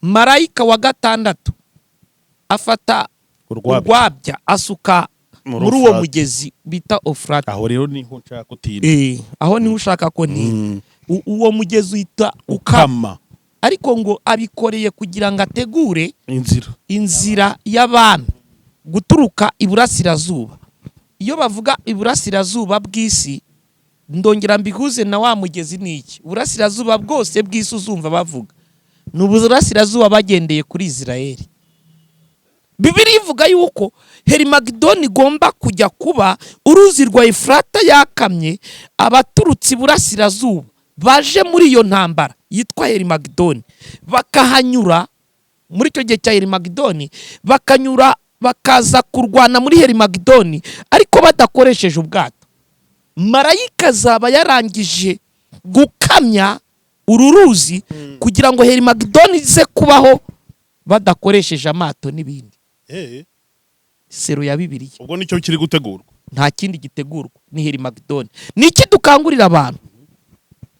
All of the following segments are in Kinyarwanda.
marayika wa gatandatu afata urwabya asuka muri uwo mugezi bita EFURATE. Aho rero niho nshaka kutinda. Aho niho ushaka ko ni uwo mugezi wita ukama. Ariko ngo abikoreye kugira ngo ategure inzira y'abantu guturuka iburasirazuba. Iyo bavuga iburasirazuba bw'isi, ndongera mbiguze na wa mugezi niki. Iburasirazuba bwose bw'isi uzumva bavuga ni uburasirazuba bagendeye kuri Isirayeli. Bibiliya ivuga yuko Herimagedoni igomba kujya kuba uruzi rwa EFURATE yakamye, abaturutse iburasirazuba baje muri iyo ntambara yitwa Herimagedoni bakahanyura muri icyo gihe cya Herimagedoni, bakanyura bakaza kurwana muri Herimagedoni ariko badakoresheje ubwato. Marayika azaba yarangije gukamya uru ruzi kugira ngo Herimagedoni ize kubaho badakoresheje amato n'ibindi. Sero ya Bibiliya. Ubwo nicyo kiri gutegurwa. Nta kindi gitegurwa, ni Herimagedoni. Niki dukangurira abantu?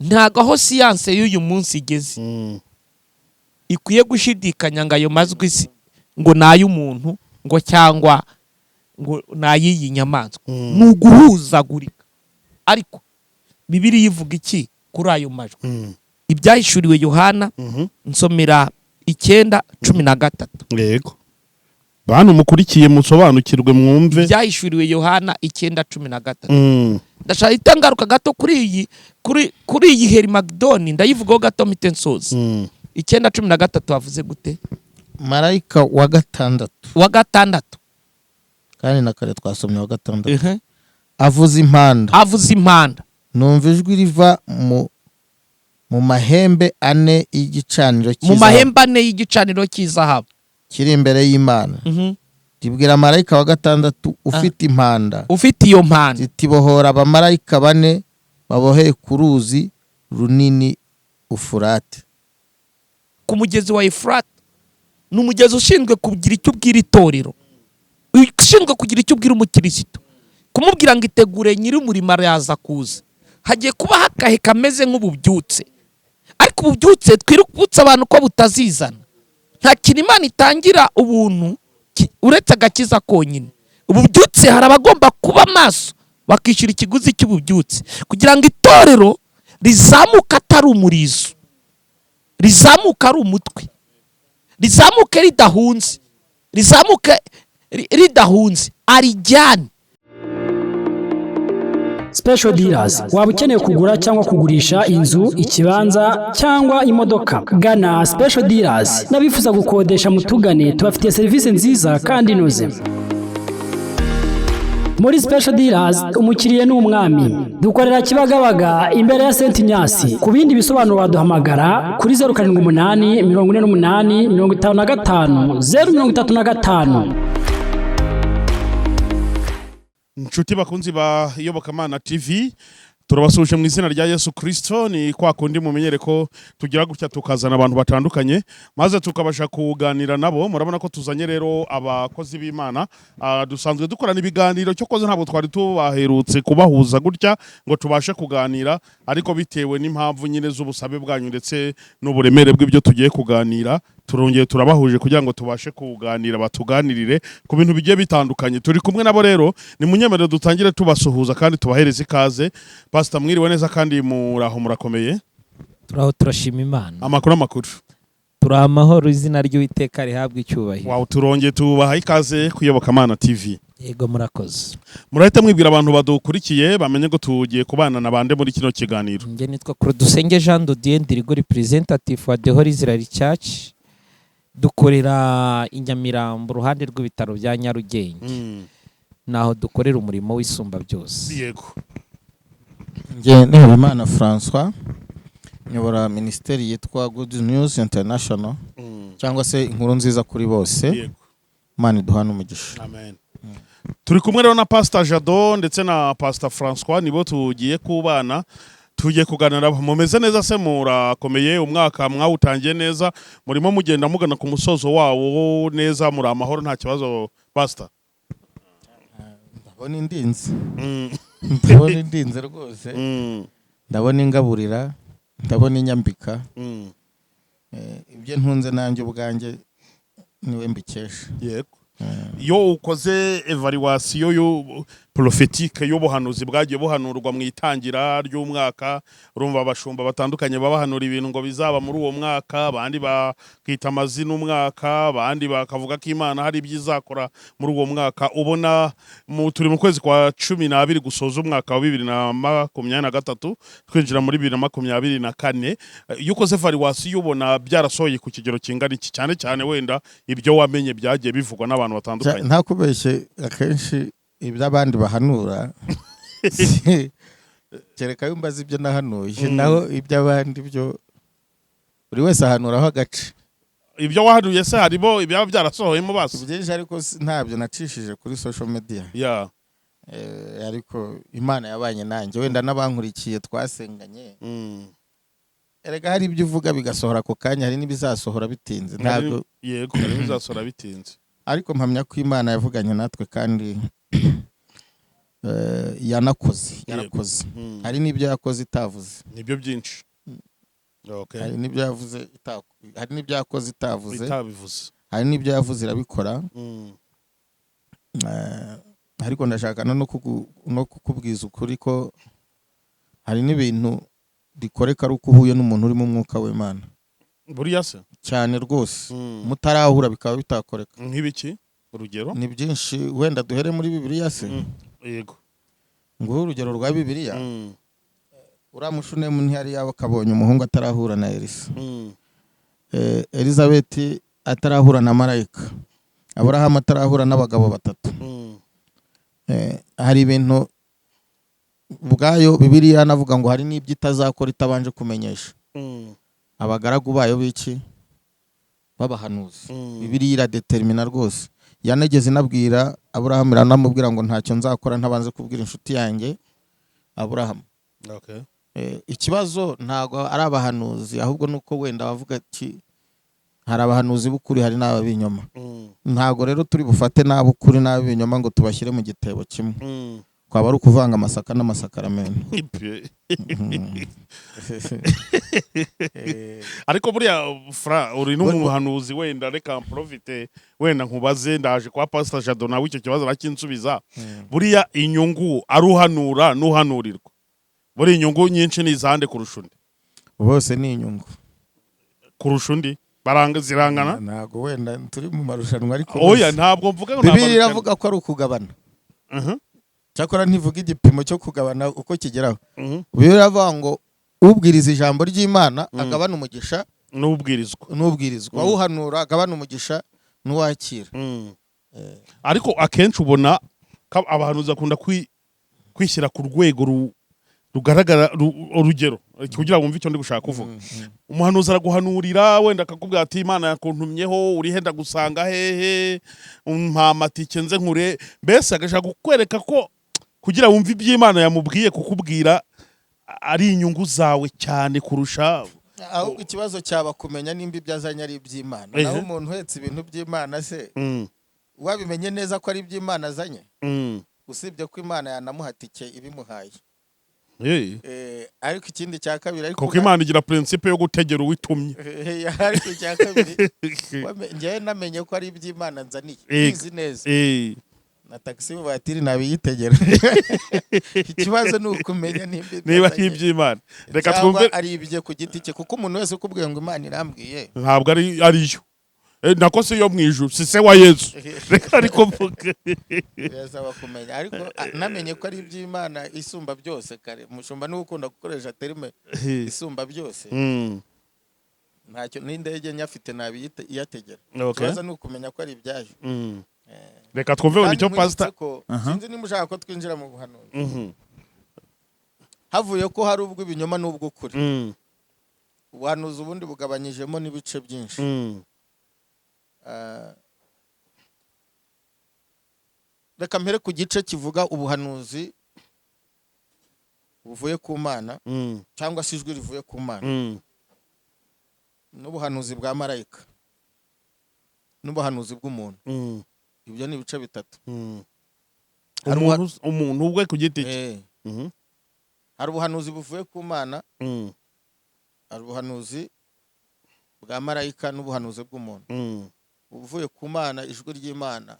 Ntago aho siyanse y'uyu munsi igeze ikwiye gushidikanya ngo ayo majwi ngo nay'umuntu ngo cyangwa ngo nayiyi nyamaswa. Nuguhuzagurika. Ariko Bibiliya ivuga iki kuri ayo majwi? Ibyahishuriwe Yohana nsomera 9:13. Yego. Bantu mukurikiye musobanukirwe mwumve. Ibyahishuriwe Yohana 9:13. Ndashaka itangaruka gato kuri iyi Herimagedoni, ndayivugaho gato mitensozi. 9:13 wavuze gute? Marayika wa gatandatu. Kandi na kare twasomye wa gatandatu. Avuza impanda. Numva ijwi riva mu mahembe ane y'igicaniro cy'izahabu. Mu mahembe ane y'igicaniro cy'izahabu kiri imbere y'Imana. Tibwira marayika wa gatandatu ufite impanda. Ufite iyo mpanda. Zitibohora abamarayika bane baboheye ku ruzi runini EFURATE. Ku mugezi wa EFURATE ni umugezi ushinzwe kugira icyo ubwira itorero, ushinzwe kugira icyo ubwira umukristo, kumubwira ngo itegure nyiri umurimo araza kuza. Hagiye kuba hakahe kameze nk'ububyutse, ariko ububyutse twirukutse abantu ko butazizana. Nta kintu Imana itangira ubuntu uretse agakiza konyine. Ububyutse hari abagomba kuba maso bakishyura ikiguzi cy'ububyutse kugira ngo itorero rizamuka atari umurizo, rizamuka ari umutwe, rizamuke ridahunze arijyane. Special dealers, waba ukeneye kugura cyangwa kugurisha inzu, ikibanza cyangwa imodoka, gana Special dealers. N'abifuza gukodesha mutugane, tubafitiye serivisi nziza kandi inoze. Muri Special dealers umukiriye n'umwami. Dukorera Kibagabaga imbere ya Saint Nyasi. Ku bindi bisobanuro waduhamagara kuri 078 48 55 035. Nshuti bakunzi ba Iyobokamana TV, turabasuje mu izina rya Yesu Kristo. Ni kwa kundi mumenyere ko tugira gutya tukazana abantu batandukanye maze tukabasha kuganira nabo. Murabona ko tuzanye rero abakozi b'Imana, dusanzwe dukorana ibiganiro cyo koze ntabwo twari tubaherutse kubahuza gutya ngo tubashe kuganira, ariko bitewe n'impamvu nyine z'ubusabe bwanyu ndetse n'uburemere bw'ibyo tugiye kuganira, turongeye turabahuje kugira ngo tubashe kuganira, batuganirire ku bintu bigiye bitandukanye. Turi kumwe nabo rero, ni munyemerero dutangire tubasuhuza kandi tubahereza ikaze. Pastor mwiriwe neza kandi muraho murakomeye? Turaho turashima Imana. Amakuru turi amahoro, izina ry'Uwiteka rihabwa icyubahiro. Wow, turongeye tubaha ikaze kuyobokamana TV. Yego murakoze. Murahita mwibwira abantu badukurikiye bamenye ko tugiye kubana na bande muri kino kiganiro. Nge nitwa Dusenge Jean Dodier, ndirigo representative wa The Holy Israel Church. Dukorera Inyamirambo ruhande rw'ibitaro bya Nyarugenge. Naho dukorera umurimo w'isumba byose. Yego. Nge Niba François, nyobora ministeri yitwa Good News International, cyangwa se inkuru nziza kuri bose. Yego. Imana iduha n'umugisha. Amen. Turi kumwe rero na Pastor Jado ndetse na Pastor François, nibo tugiye kubana. Tugiye kuganira. Mumeze neza se? Murakomeye? Umwaka mwawutangiye neza? Murimo mugenda mugana ku musozo wawo neza? Muri amahoro nta kibazo Pastor? Ndabona indinze. Ndabona indinze rwose. Ndabona ingaburira, ndabona inyambika. ibyo ntunze nanjye ubwanjye niwe mbikesha. Yego. Iyo ukoze evaluation yo prophetique y'ubuhanuzi bwagiye buhanurwa mu itangira ry'umwaka, urumva abashumba batandukanye babahanura ibintu ngo bizaba muri uwo mwaka, abandi bakita amazina umwaka, abandi bakavuga ko Imana hari ibyizakora muri uwo mwaka. Ubona turi mu kwezi kwa 12 gusoza umwaka wa 2023 twinjira muri 2024. Iyo ukoze evaluation ubona byarasohoye ku kigero kingana iki, cyane cyane wenda ibyo wamenye byagiye bivugwa n'abantu batandukanye? Nta kubeshye akenshi iby'abandi bahanura kereka yumbaza ibyo nahanuye, naho iby'abandi byo buri wese ahanuraho agace. Ibyo wahanuye se harimo ibyaba byarasohoyemo basi byinshi, ariko ntabyo nacishije kuri social media. Ariko Imana yabanye nanjye, wenda n'abankurikiye twasenganye. Erega hari ibyo uvuga bigasohora ako kanya, hari n'ibizasohora bitinze. Ntabwo yego, hari bizasohora bitinze, ariko mpamya ko Imana yavuganye natwe kandi yarakoze. Hari n'ibyo yakoze itavuze, nibyo byinshi. Hari n'ibyo yavuze hari n'ibyo yakoze itavuze, hari n'ibyo yavuze irabikora. Ariko ndashaka no kukubwiza ukuri ko hari n'ibintu bikoreka ari uko uhuye n'umuntu uri mu mwuka w'Imana. Buriya se cyane rwose mutarahura bikaba bitakoreka. Nk'ibiki urugero? Ni byinshi, wenda duhere muri Bibiliya se. Yego. Ngo urugero rwa Bibiliya, uramushunemu ntiyari yakabonye umuhungu atarahura na Elisa. Elizabeth atarahura na Marayika. Abraham atarahura n'abagabo batatu. Hari ibintu ubwayo Bibiliya navuga ngo hari n'ibyo itazakora itabanje kumenyesha abagaragu bayo biki babahanuzi. Bibiliya iradetermina rwose. Yanegeze inabwira Abraham, iranamubwira ngo ntacyo nzakora ntabanze kubwira inshuti yanjye Abraham. Ikibazo ntago ari abahanuzi, ahubwo nuko wenda bavuga ati hari abahanuzi b'ukuri, hari n'ababinyoma. Ntago rero turi bufate n'ab'ukuri n'ababinyoma ngo tubashyire mu gitebo kimwe. Kwaba ari ukuvanga amasaka n'amasakaramentu. Ariko buriya uri n'umuhanuzi, wenda reka profite wenda nkubaze, ndaje kwa Pastor Jado nawe icyo kibazo arakinsubiza. Buriya inyungu aruhanura n'uhanurirwa, buri inyungu nyinshi ni izande kurusha undi? Bose ni inyungu kurusha undi, zirangana. Ntago wenda turi mu marushanwa, ariko oya ntabwo mvuga ngo Bibiliya iravuga ko ari ukugabana. Cyakora ntivuga igipimo cyo kugabana uko kigeraho. Bibiliya iravuga ngo ubwiriza ijambo ry'Imana agabana umugisha n'ubwirizwa, uhanura agabana umugisha n'uwakira. Ariko akenshi ubona abahanuzi akunda kwishyira ku rwego rugaragara, urugero kugira ngo wumve icyo ndi gushaka kuvuga. Umuhanuzi araguhanurira, wenda akakubwira ati Imana yakuntumyeho, uri henda gusanga hehe, mpamatike nze nkure, mbese agashaka kukwereka ko kugira wumve iby'Imana yamubwiye kukubwira ari inyungu zawe cyane kurusha. Ahubwo ikibazo cyaba kumenya nimba ibyazanye ari iby'Imana. Naho umuntu uhetse ibintu by'Imana se wabimenye neza ko ari iby'Imana azanye, usibye ko Imana yanamuhatike ibimuhaye. Ariko ikindi cya kabiri, ariko kuko Imana igira principe yo gutegera uwitumye. Ariko cya kabiri njye namenye ko ari iby'Imana nzaniye, bizi neza. Na taxi batiri nabiyitegera. Ikibazo ni ukumenya niba ari iby'Imana. Reka twumve ari ibye ku giti cye, kuko umuntu wese ukubwiye ngo Imana irambwiye ntabwo ari yo. Nako se yo mwijuru, si se wa Yesu. Reka ariko mvuge birasaba kumenya. Ariko namenye ko ari iby'Imana isumba byose. Kare mushumba ni ukunda gukoresha terme isumba byose. Ntacyo n'indege nyafite nabiyitegera. Ikibazo ni ukumenya ko ari ibyayo. Reka twumve icyo Pastor. Sinzi niba ushaka ko twinjira mu buhanuzi. Havuye ko hari ubwo ibinyoma n'ubwo kuri. Ubuhanuzi ubundi bugabanyijemo n'ibice byinshi. Reka mpere ku gice kivuga ubuhanuzi buvuye ku Mana, cyangwa se ijwi rivuye ku Mana, n'ubuhanuzi bwa Marayika, n'ubuhanuzi bw'umuntu. Ibyo ni ibice bitatu. Umuntu ubwe ku giti cye. Hari ubuhanuzi buvuye ku Mana, hari ubuhanuzi bwa marayika n'ubuhanuzi bw'umuntu uvuye ku Mana, ijwi ry'Imana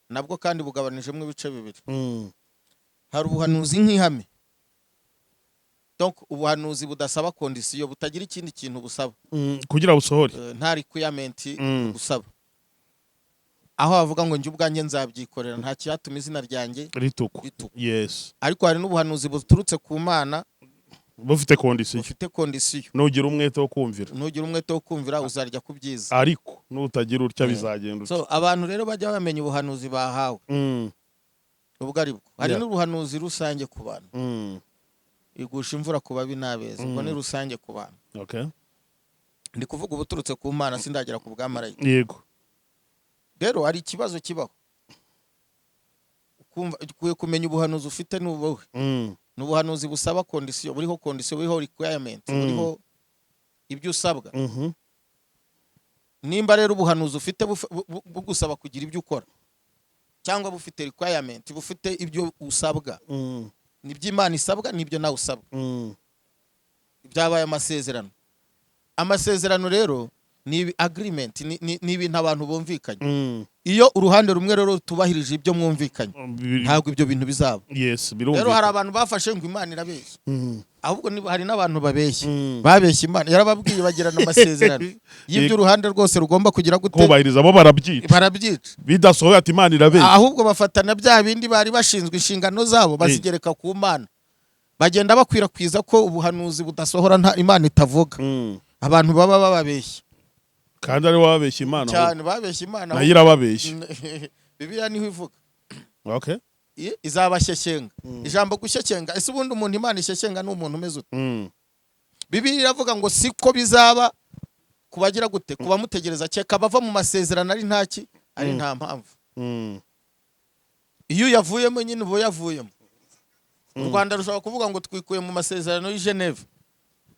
nabwo kandi bugabanijemo ibice bibiri. Hari ubuhanuzi nk'ihame, donc ubuhanuzi budasaba kondisiyo, butagira ikindi kintu busaba kugira busohore, nta requirement busaba, aho bavuga ngo njye ubwanjye nzabyikorera, nta cyatuma izina ryanjye rituku. Yes. Ariko hari n'ubuhanuzi buturutse ku Mana bufite kondisiyo. Nugira umwete wo kumvira uzarya ku byiza, ariko nutagira utya bizagenda. So abantu rero bajya bamenya ubuhanuzi bahawe ubwo ari bwo. Hari n'ubuhanuzi rusange ku bantu, igusha imvura ku babi n'abeza, ubwo ni rusange ku bantu. Okay. Ndi kuvuga ubuturutse ku Mana, sindagera ku bwa marayika. Yego. Rero hari ikibazo kibaho, ukwiye kumenya ubuhanuzi ufite n'ubuhe. N'ubuhanuzi busaba kondisiyo, buriho kondisiyo, buriho requirement, buriho ibyo usabwa. Nimba rero ubuhanuzi ufite bugusaba kugira ibyo ukora, cyangwa bufite requirement, bufite ibyo usabwa, nibyo Imana isabwa, nibyo nawe usabwa, byabaye amasezerano. Amasezerano rero ni agreement, ni ibintu abantu bumvikanye. Iyo uruhande rumwe rero tubahirije ibyo mwumvikanye, ntabwo ibyo bintu bizaba. Yes, birumvikana. Rero hari abantu bafashe ngo Imana irabeshya, ahubwo hari n'abantu babeshya, babeshya Imana. Yarababwiye bagirana amasezerano y'ibyo uruhande rwose rugomba kugira gute kubahiriza, bo barabyica bidasohoye ati Imana irabeshya, ahubwo bafatana bya bindi bari bashinzwe inshingano zabo bazigereka ku Mana, bagenda bakwirakwiza ko ubuhanuzi budasohora nta Imana itavuga. Abantu baba bababeshya, kandi ari wabeshya Imana cyane, babeshya Imana nayo irababeshya. Bibiliya niho ivuga. Okay. Izabashyekenga. Ijambo gushyekenga, ese ubundi umuntu Imana ishyekenga n'umuntu umeze ute? Bibiliya iravuga ngo siko bizaba kubagira gute, kubamutegereza cyeka bava mu masezerano ari ntaki, ari nta mpamvu. Iyo yavuyemo nyine ubo yavuyemo. U Rwanda rushobora kuvuga ngo twikuye mu masezerano y'i Geneve,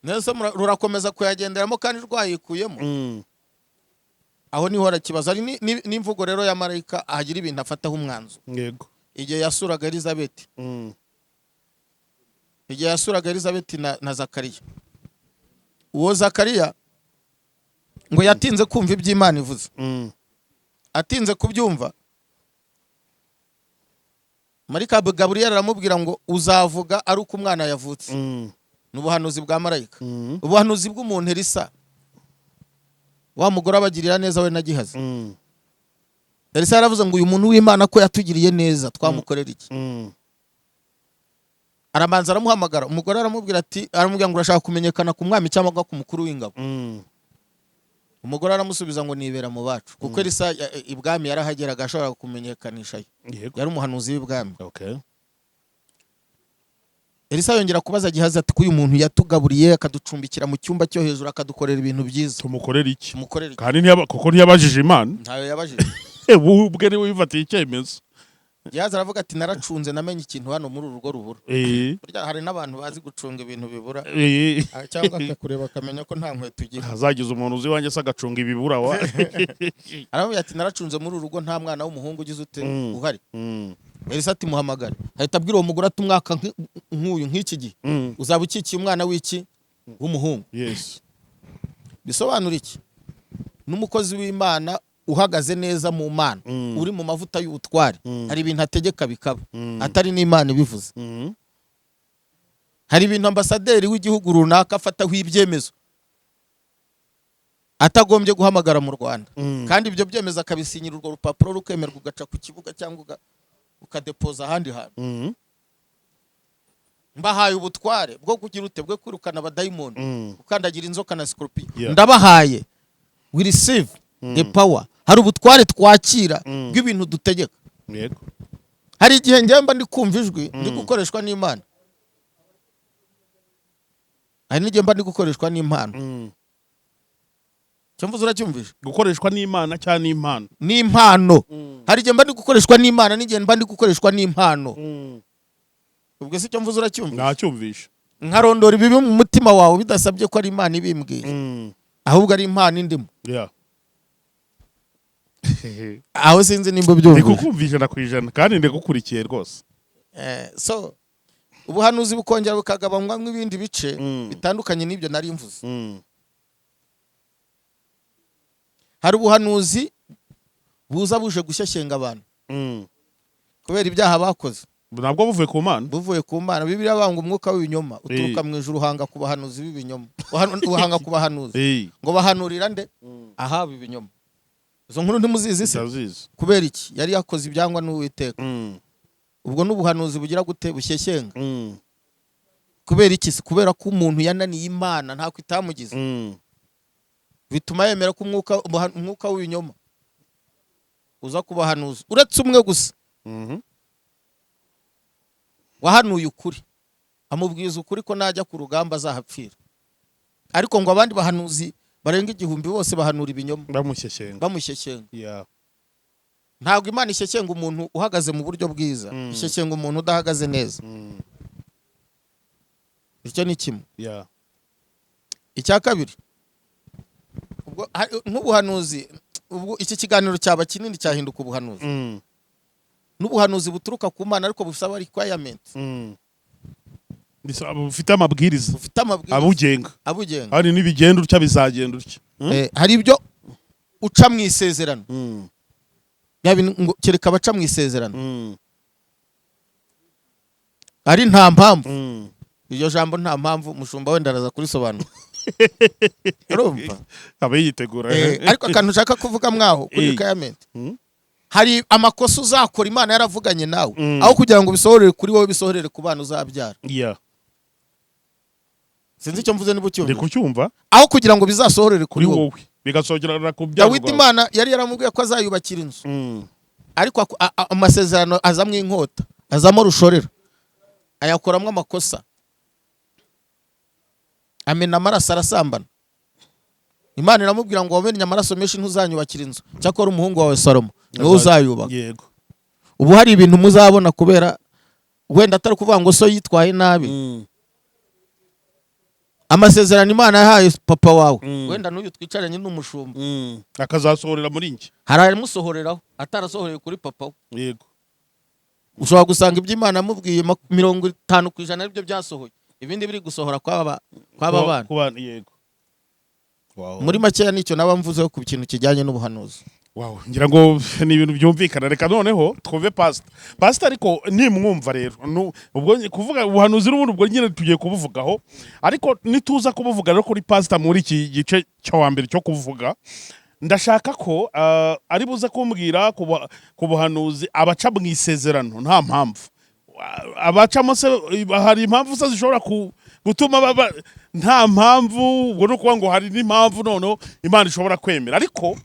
nese rurakomeza kuyagenderamo kandi rwayikuyemo. Aho niho harakibazo. Ari n'imvugo rero ya marayika ahagira ibintu afataho umwanzo. Yego. Igihe yasuraga Elizabeth, igihe yasuraga Elizabeth na Zakariya, uwo Zakariya ngo yatinze kumva iby'Imana ivuze, atinze kubyumva, marayika Gaburiyeli aramubwira ngo uzavuga ari uko umwana yavutse. N'ubuhanuzi bwa marayika. Ubuhanuzi bw'umuntu Elisa, wa mugore abagirira neza we na Gihazi. Elisa yaravuze ngo uyu muntu w'Imana ko yatugiriye neza, twamukorera iki? Aramanza aramuhamagara, umugore aramubwira ati, aramubwira ngo urashaka kumenyekana ku mwami cyangwa ku mukuru w'ingabo? Umugore aramusubiza ngo nibera mu bacu, kuko Elisa ibwami yarahageraga ashobora kumenyekanisha. Yari umuhanuzi w'ibwami. Okay. Elisa yongera kubaza Gihazi ati, uyu muntu yatugaburiye akaducumbikira mu cyumba cyo hejuru akadukorera ibintu byiza, tumukorera iki? Kandi kuko ntiyabajije Imana. Ntayo yabajije. Ubwe ni wifatiye icyemezo. Gihazi aravuga ati, naracunze namenye ikintu hano muri uru rugo rubura. Hari n'abantu bazi gucunga ibintu bibura, cyangwa akakureba akamenya ko nta nkweto ugira. Hazagize umuntu uzi wanjye se agacunga ibibura wa. Aravuga ati, naracunze muri uru rugo nta mwana w'umuhungu ugize ute uhari. Elisa ati, muhamagare. Ahita abwira uwo mugore ati, umwaka nk'uyu nk'iki gihe uzaba ukikiye umwana w'iki w'umuhungu. Yes. Bisobanura iki? N'umukozi w'Imana uhagaze neza mu Mana, uri mu mavuta y'ubutware, hari ibintu ategeka bikaba, atari n'Imana ibivuze. Hari ibintu ambasaderi w'igihugu runaka afataho ibyemezo atagombye guhamagara mu Rwanda, kandi ibyo byemezo akabisinyira urwo rupapuro rukemerwa, ugaca ku kibuga cyangwa ukadepoza ahandi hantu. Mbahaye ubutware bwo kugira ute, bwo kwirukana abadayimoni, ukandagira inzoka na scorpion. Ndabahaye, we receive the power. Hari ubutware twakira bw'ibintu dutegeka. Yego. Hari igihe njyamba ndi kumva ijwi ndi gukoreshwa n'Imana, hari n'igihe mba ndi gukoreshwa n'impano. Cyumvuze uracyumvisha? Gukoreshwa n'Imana cyane n'impano. N'impano. Hari igihe mba ndi gukoreshwa n'Imana, n'igihe mba ndi gukoreshwa n'impano. Ubwo se cyumvuze uracyumvisha? Nacyumvisha. Nkarondora ibibi mu mutima wawe bidasabye ko ari Imana ibimbwiye, ahubwo ari impano indimo. Yeah. Aho sinzi nimba byumva. Ndikukumvisha na kwijana kandi ndikukurikiye rwose. So ubuhanuzi bukongera bukagabanywa nk'ibindi bice bitandukanye n'ibyo nari mvuze. hari ubuhanuzi buza buje gushyeshyenga abantu kubera ibyaha bakoze, nabwo buvuye ku Mana. buvuye ku Mana. Bibiliya banga umwuka w'ibinyoma uturuka mu ijuru uhanga ku bahanuzi b'ibinyoma, uhanga ku bahanuzi ngo bahanurira nde aha ibinyoma. Izo nkuru ntimuzizi se? Kubera iki? Yari yakoze ibyangwa n'Uwiteka. Ubwo n'ubuhanuzi bugira gute bushyeshyenga. Kubera iki? Kubera ko umuntu yananiye Imana nta kwitamugize, bituma yemera ko umwuka w'ibinyoma uza kubahanuza. Uretse umwe gusa wahanuye ukuri, amubwiza ukuri ko najya ku rugamba azahapfira, ariko ngo abandi bahanuzi barenga 1000 bose bahanura ibinyoma bamushyeshyenga. Ntabwo Imana ishyeshyenga umuntu uhagaze mu buryo bwiza, ishyeshyenga umuntu udahagaze neza. Icyo ni kimwe. Icya kabiri, ubwo nk'ubuhanuzi, ubwo iki kiganiro cyaba kinini cyahinduka ubuhanuzi. N'ubuhanuzi buturuka ku Mana ariko busaba requirement. Bufite amabwiriza abugenga. Hari n'ibigenda utya bizagenda utya. Hari ibyo uca mu isezerano. Kereka abaca mu isezerano. Ari nta mpamvu. Iryo jambo nta mpamvu mushumba wenda araza kurisobanura. Urumva? Abayitegura. Ariko akantu ushaka kuvuga mwaho kuri requirement. Hari amakosa uzakora Imana yaravuganye nawe, aho kugira ngo bisohorere kuri wowe bisohorere ku bana uzabyara. Sinzi icyo mvuze niba ucyumva. Ndi kucyumva. Aho kugira ngo bizasohorere kuri wowe bigasogerana ku byaro. Dawidi Imana yari yaramubwiye ko azayubakira inzu. Ariko amasezerano azamwe inkota, azamo rushorera, ayakoramo amakosa, amena amaraso arasambana. Imana iramubwira ngo wamenye amaraso menshi ntuzanyubakira inzu, cyakora umuhungu wawe Salomo niwe uzayubaka. Yego. Ubu hari ibintu muzabona kubera wenda atari kuvuga ngo so yitwaye nabi. Amasezerano Imana yahaye papa wawe, wenda n'uyu twicaranye n'umushumba, akazasohorera muri nge. Haramusohoreraho atarasohoreye kuri papa we. Yego. Ushobora gusanga ibyo Imana yamubwiye 50% aribyo byasohoye, ibindi biri gusohora kw'aba bana. Yego. Wow. Muri makeya nicyo naba mvuzeho ku kintu kijyanye n'ubuhanuzi. Wow, ngira ngo ni ibintu byumvikana. Reka noneho twumve pastor ariko nimwumva rero ubwo kuvuga ubuhanuzi n'ubundi ubwo nyine tugiye kubuvugaho, ariko nituza kubuvuga rero kuri pastor muri iki gice cyo wa mbere cyo kuvuga, ndashaka ko ari buze kumbwira ku buhanuzi abaca mu isezerano nta mpamvu, abacamo se hari impamvu se zishobora gutuma nta mpamvu, ubwo no kuvuga ngo hari n'impamvu noneho Imana ishobora kwemera. Ariko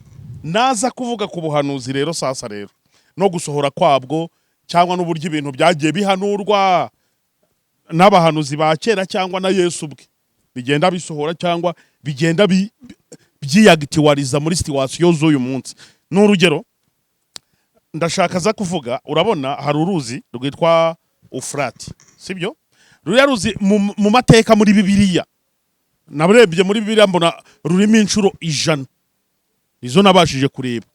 naza kuvuga ku buhanuzi rero sasa rero no gusohora kwabwo, cyangwa n'uburyo ibintu byagiye bihanurwa n'abahanuzi ba kera cyangwa na Yesu ubwe bigenda bisohora cyangwa bigenda byiyagitiwariza muri situation z'uyu munsi. N'urugero ndashaka za kuvuga, urabona hari uruzi rwitwa EFURATE, sibyo? Ruriya ruzi mu mateka muri Bibiliya, nabarebye muri Bibiliya mbona rurimo inshuro 100. Izo nabashije kureba,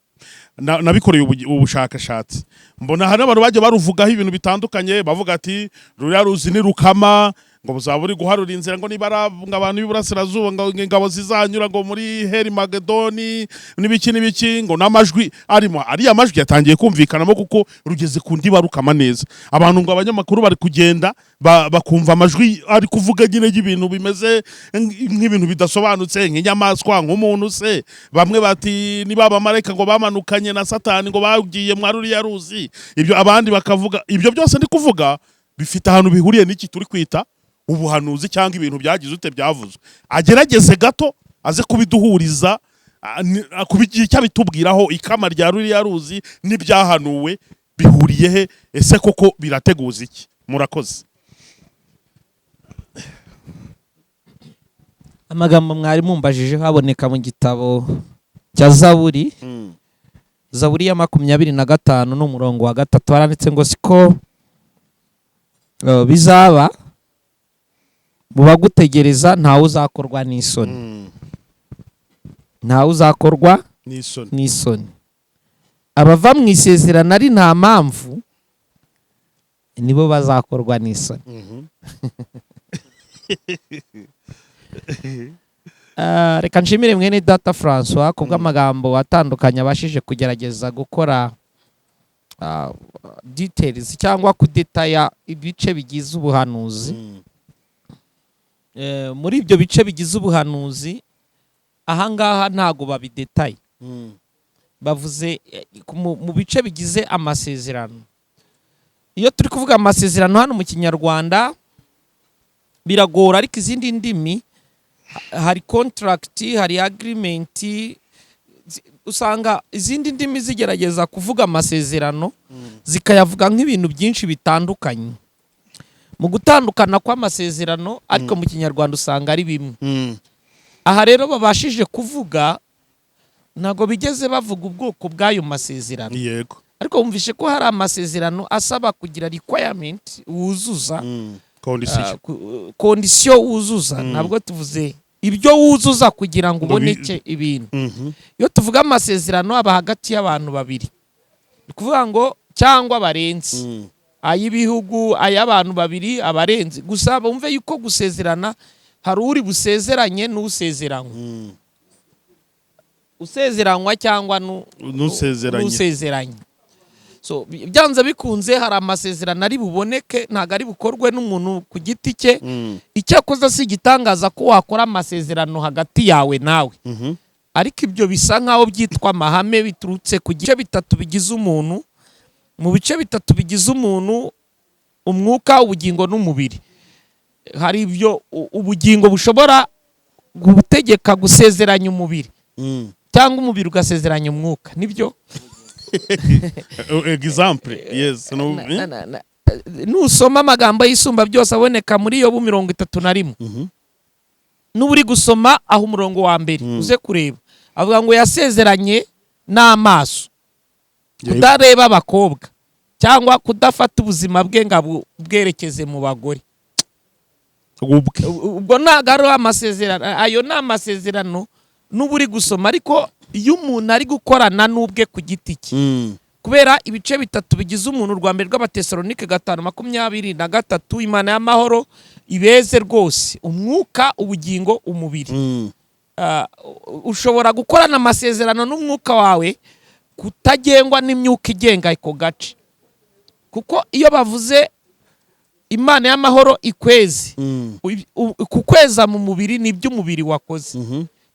nabikoreye ubushakashatsi, mbona hari abantu bajya baruvugaho ibintu bitandukanye, bavuga ati ruriya ruzi ni rukama, ngo buzaba uri guharura inzira, ngo nibara abantu b'iburasirazuba ngo ingabo zizanyura ngo muri Heri Magedoni n'ibiki ngo n'amajwi arimo. Ariya majwi yatangiye kumvikanamo kuko rugeze ku ndiba rukama neza. Abantu ngo abanyamakuru bari kugenda bakumva amajwi ari kuvuga nyine y'ibintu bimeze nk'ibintu bidasobanutse, nk'inyamaswa, nk'umuntu se. Bamwe bati niba abamarayika ngo bamanukanye na Satani ngo bagiye mwa ruriya ruzi. Ibyo abandi bakavuga, ibyo byose ndi kuvuga bifite ahantu bihuriye n'iki turi kwita ubuhanuzi cyangwa ibintu byagize ute byavuzwe. Agerageze gato aze kubiduhuriza, kubigira icyo bitubwiraho ikama rya ruriya ruzi n'ibyahanuwe bihuriye he, ese koko birateguza iki? Murakoze. Amagambo mwari mumbajije haboneka mu gitabo cya Zaburi, Zaburi ya 25 n'umurongo wa 3 haranditse ngo siko bizaba bubagutegereza ntawe uzakorwa n'isoni. Ntawe uzakorwa n'isoni. Abava mu isezerano ari nta mpamvu nibo bazakorwa n'isoni. reka nshimire mwene data François kubw'amagambo atandukanye abashije kugerageza gukora details cyangwa kudetaya ibice bigize ubuhanuzi. Muri ibyo bice bigize ubuhanuzi ahangaha ntago babidetaye, bavuze mu bice bigize amasezerano. Iyo turi kuvuga amasezerano hano mu Kinyarwanda biragora, ariko izindi ndimi hari contract, hari agreement, usanga izindi ndimi zigerageza kuvuga amasezerano zikayavuga nk'ibintu byinshi bitandukanye. Mu gutandukana kw'amasezerano ariko mu Kinyarwanda usanga ari bimwe. Aha rero babashije kuvuga ntago bigeze bavuga ubwoko bw'ayo masezerano. Yego. Ariko wumvishe ko hari amasezerano asaba kugira requirement wuzuza, condition wuzuza. Ntabwo tuvuze ibyo wuzuza kugira ngo uboneke ibintu. Iyo tuvuga amasezerano aba hagati y'abantu babiri, kuvuga ngo cyangwa barenze, ay'ibihugu, ay'abantu babiri, abarenze. Gusa bumve yuko gusezerana hari uri busezeranye n'usezeranywe, usezeranywa cyangwa n'usezeranye. So byanze bikunze hari amasezerano ari buboneke, ntago ari bukorwe n'umuntu ku giti cye. Icyakoze si igitangaza ko wakora amasezerano hagati yawe nawe, ariko ibyo bisa nkaho byitwa amahame, biturutse ku gice bitatu bigize umuntu. Mu bice bitatu bigize umuntu, umwuka, ubugingo n'umubiri, hari ibyo ubugingo bushobora gutegeka gusezeranya umubiri, cyangwa umubiri ugasezeranya umwuka. Nibyo example. Yes. Nusoma amagambo y'isumba byose aboneka muri Yobu 31, n'uri gusoma aho umurongo wa mbere uze kureba, avuga ngo yasezeranye n'amaso kutareba abakobwa cyangwa kudafata ubuzima bwe ngo bwerekeze mu bagore. Ubwo ntago ari amasezerano, ayo ni amasezerano n'uburi gusoma. Ariko iyo umuntu ari gukorana n'ubwe ku giti cye, kubera ibice bitatu bigize umuntu, urwa mbere rw'Abatesalonike 5:23, Imana y'amahoro ibeze rwose, umwuka, ubugingo, umubiri. Ushobora gukorana amasezerano n'umwuka wawe kutagengwa n'imyuka igenga ako gace, kuko iyo bavuze Imana y'amahoro ikweze, kukweza mu mubiri ni iby'umubiri wakoze,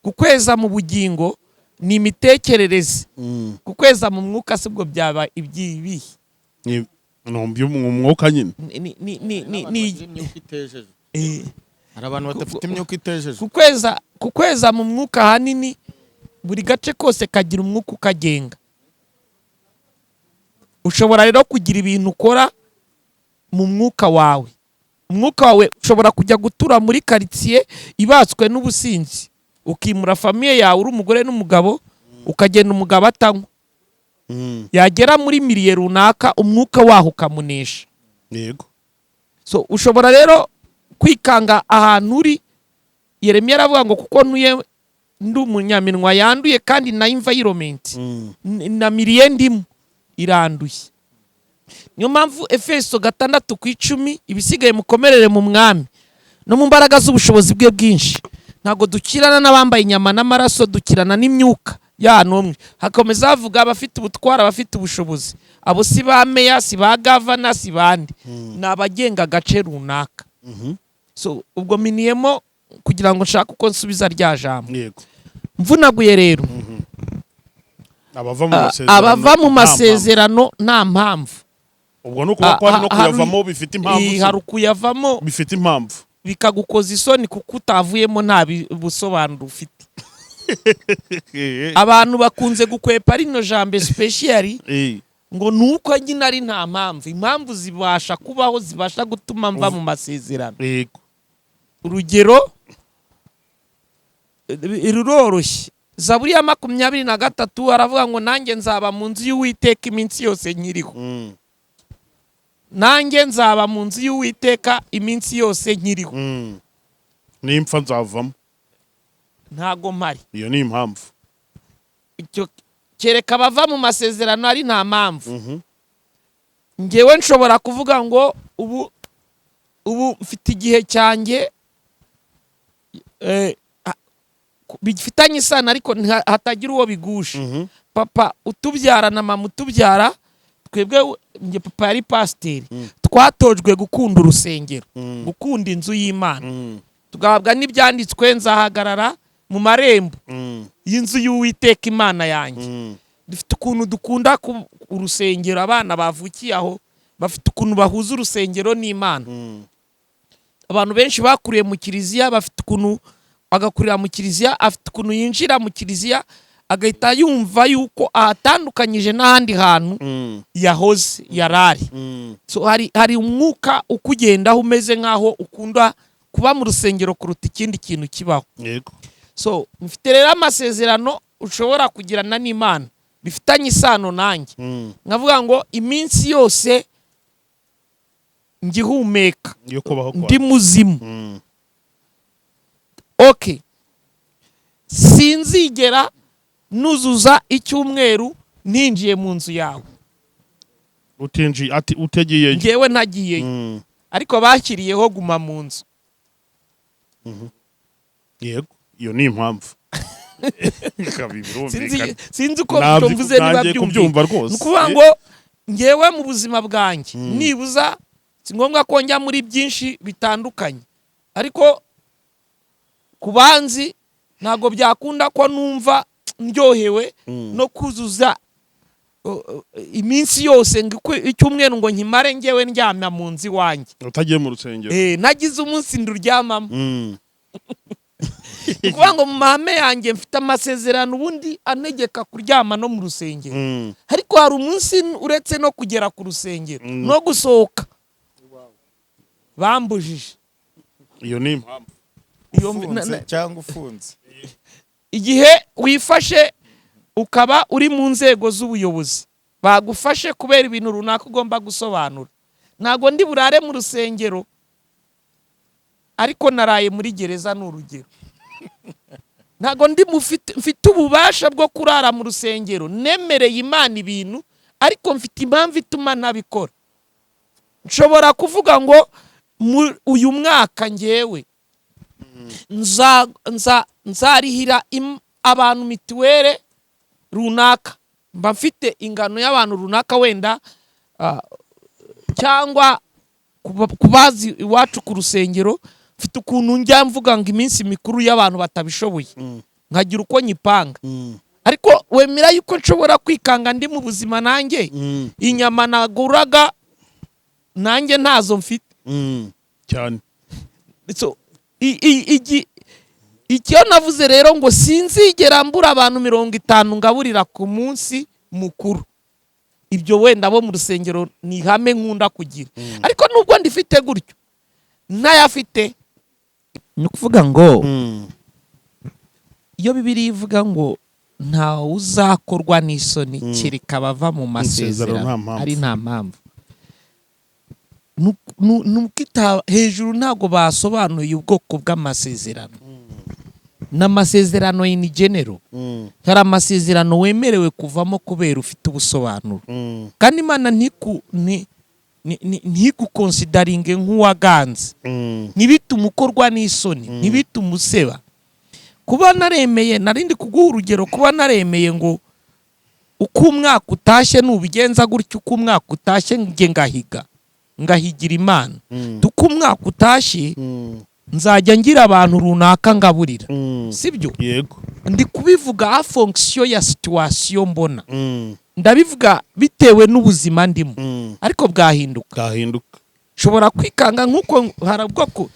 kukweza mu bugingo ni imitekerereze, kukweza mu mwuka sibwo byaba iby'ibihe. Mu mwuka nyine hari abantu badafite imyuka itejeje. Kukweza mu mwuka hanini buri gace kose kagira umwuka ukagenga. Ushobora rero kugira ibintu ukora mu mwuka wawe. Umwuka wawe ushobora kujya gutura muri quartier ibatswe n'ubusinzi, ukimura famiye yawe uri umugore n'umugabo, ukagenda umugabo atanywa, yagera muri miliye runaka umwuka waho ukamunesha. Yego. So ushobora rero kwikanga ahantu uri. Yeremiya aravuga ngo kuko ntuye ndi umunyaminwa yanduye kandi na environment na miliye ndimo iranduye. Niyo mpamvu Efeso 6:10, ibisigaye mukomerere mu mwami no mu mbaraga z'ubushobozi bwe bwinshi. Ntago dukirana n'abambaye inyama n'amaraso, dukirana n'imyuka ya nomwe. Hakomeza havuga abafite ubutwara, abafite ubushobozi. Abo si ba meya, si ba governor, si bandi, nabagenga gace runaka. So ubwo miniyemo kugira ngo nshaka uko nsubiza rya jambo. Yego. Mvunaguye rero abava mu masezerano nta mpamvu. Ubwo nuko bakora no kuyavamo bifite impamvu. Hari kuyavamo bifite impamvu, bikagukoza isoni kuko utavuyemo nta busobanuro ufite. Abantu bakunze gukwepa rino jambo specially ngo nuko nyine ari nta mpamvu. Impamvu zibasha kubaho, zibasha gutuma mva mu masezerano. Yego. Urugero ruroroshye. Zaburi ya 23 aravuga ngo nanjye nzaba mu nzu y'Uwiteka iminsi yose nkiriho. Nanjye nzaba mu nzu y'Uwiteka iminsi yose nkiriho. Nimpfa nzavamo. Ntago mpari. Iyo ni impamvu. Icyo kereka bava mu masezerano ari nta mpamvu. Ngewe nshobora kuvuga ngo ubu mfite igihe cyanjye bifitanye isano ariko hatagira uwo bigusha. Papa utubyara na mama utubyara, twebwe nge papa yari pasiteri, twatojwe gukunda urusengero, gukunda inzu y'Imana, tugahabwa n'ibyanditswe nzahagarara mu marembo y'inzu y'Uwiteka Imana yanjye. Dufite ukuntu dukunda urusengero, abana bavukiye aho bafite ukuntu bahuza urusengero n'Imana. Abantu benshi bakuriye mu kiliziya bafite ukuntu agakurira mu kiliziya, afite ukuntu yinjira mu kiliziya agahita yumva yuko ahatandukanyije n'ahandi hantu yahoze yarari. So hari umwuka ukugendaho umeze nk'aho ukunda kuba mu rusengero kuruta ikindi kintu kibaho. Yego. So mfite rero amasezerano ushobora kugirana n'Imana bifitanye isano nanjye. Nkavuga ngo iminsi yose ngihumeka, ndi muzimu. Okay. Sinzigera nuzuza icyumweru ninjiye mu nzu yawe. Utegiye. Ngewe ntagiye. Ariko bakiriyeho guma mu nzu. Yego. Iyo ni impamvu. Sinzi uko mvuze niba byumva rwose. Nukuvuga ngo ngewe mu buzima bwanjye nibuza si ngombwa ko njya muri byinshi bitandukanye, ariko kubanzi ntago byakunda ko numva ndyohewe no kuzuza iminsi yose icyumweru ngo nkimare ngewe ndyamya mu nzu iwanjye utagiye mu rusengero. Nagize umunsi nduryamamo. Kuvuga ngo mu mahame yanjye mfite amasezerano ubundi anegeka kuryama no mu rusengero, ariko hari umunsi uretse no kugera ku rusengero no gusohoka bambujije. Iyo ni impamvu. Ufunze cyangwa ufunze. Igihe wifashe ukaba uri mu nzego z'ubuyobozi bagufashe kubera ibintu runaka ugomba gusobanura, ntago ndi burare mu rusengero ariko naraye muri gereza n'urugero. Ntago ndi mfite ububasha bwo kurara mu rusengero nemereye Imana ibintu ariko mfite impamvu ituma nabikora. Nshobora kuvuga ngo uyu mwaka ngewe nzarihira abantu mituwere runaka, mba mfite ingano y'abantu runaka wenda cyangwa kubazi iwacu ku rusengero mfite ukuntu njya mvuga ngo iminsi mikuru y'abantu batabishoboye nkagira uko nyipanga. Ariko wemera yuko nshobora kwikanga ndi mu buzima nanjye inyama naguraga nanjye ntazo mfite cyane. So icyo navuze rero ngo sinzigera mbura abantu 50 ngaburira ku munsi mukuru. Ibyo wenda bo mu rusengero ni ihame nkunda kugira, ariko nubwo ndifite gutyo ntayafite. Ni ukuvuga ngo iyo Bibiliya ivuga ngo nta uzakorwa n'isoni kereka bava mu masezerano, ari nta mpamvu. Nukita hejuru ntago basobanuye ubwoko bw'amasezerano. N'amasezerano in general. Hari amasezerano wemerewe kuvamo kubera ufite ubusobanuro. Kandi Imana ntigukonsidaringe nk'uwaganze. Ntibitume ukorwa n'isoni, ntibitume useba. Kuba naremeye, narindi kuguha urugero, kuba naremeye ngo uko umwaka utashye nubigenza gutyo, uko umwaka utashye nge ngahigira Imana. Tuko umwaka utashye nzajya ngira abantu runaka ngaburira. Sibyo? Yego. Ndi kubivuga a fonction ya situation mbona. Ndabivuga bitewe n'ubuzima ndimo. Ariko bwahinduka. Shobora kwikanga nkuko harabwako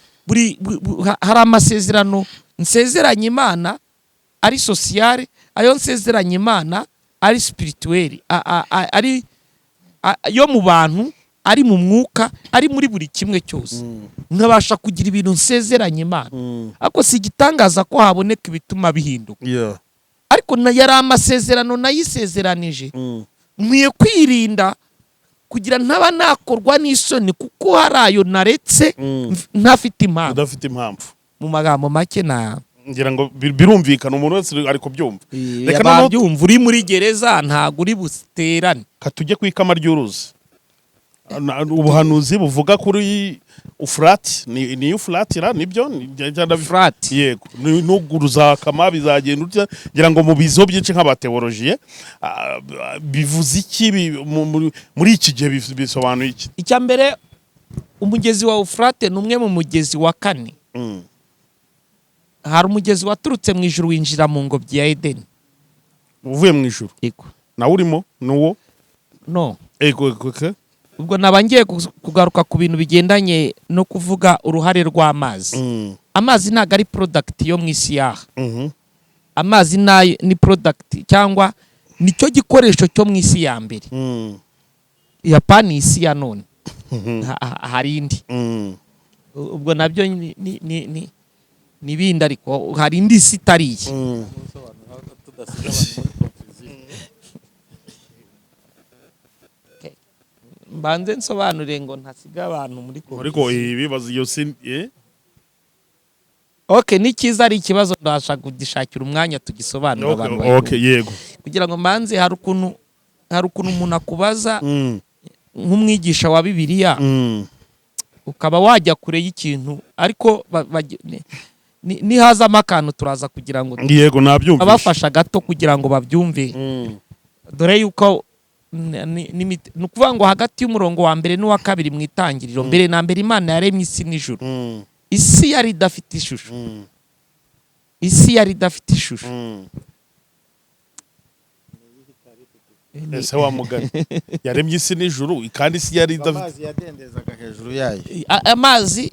hari amasezerano nsezeranye Imana ari sociale, ayo nsezeranye Imana ari spirituel, ari yo mu bantu, ari mu mwuka, ari muri buri kimwe cyose. Nkabasha kugira ibintu nsezeranye Imana. Ariko si gitangaza ko haboneka ibituma bihinduka. Ariko yari amasezerano nayisezeranije. Nkwiye kwirinda kugira ntaba nakorwa n'isoni kuko harayo naretse ntafite impamvu. Udafite impamvu. Mu magambo make na ngira ngo birumvikana umuntu wese ariko byumva. Reka nabyumva uri muri gereza ntago uri busterane. Katujye kwikama ry'uruzi. ubuhanuzi buvuga kuri ufurate ni ufuratira nibyo Ufurate. yego ruzakama bizagenda utya ngira ngo mu bizo byinshi nk'abateolojiye bivuze iki muri iki gihe bisobanuye iki? icya mbere umugezi wa ufurate ni umwe mu mugezi wa kane. Hari umugezi waturutse mu ijuru winjira mu ngobyi ya Edeni. Uvuye mu ijuru Yego. nawe urimo nuwo No. Ego. Ubwo nabangiye kugaruka ku bintu bigendanye no kuvuga uruhare rw'amazi. Amazi ntago ari product yo mu isi yaha. Amazi ni product cyangwa nicyo gikoresho cyo mu isi ya mbere. Yapani isi ya none. Hari indi. Ubwo nabyo ni bindi ariko hari indi isi itari iyi. Mbanze nsobanure ngo ntasiga abantu muri ko. Ariko ibibazo iyo si Okay, ni cyiza ari ikibazo ndashaka kugishakira umwanya tugisobanura abantu. Okay, yego. Kugira ngo mbanze hari ukuntu umuntu akubaza nk'umwigisha wa Bibiliya ukaba wajya kure y'ikintu ariko nihazamo akantu turaza kugira ngo yego nabyumvisha abafasha gato kugira ngo babyumve. Dore yuko ni ukuvuga ngo hagati y'umurongo wa mbere n'uwa kabiri mu itangiriro mbere na mbere Imana yaremye isi n'ijuru. Isi yari idafite ishusho. Isi yari idafite ishusho. Ese wa mugani yaremye isi n'ijuru kandi isi yari idafite. Amazi yadendezaga hejuru yayo. Amazi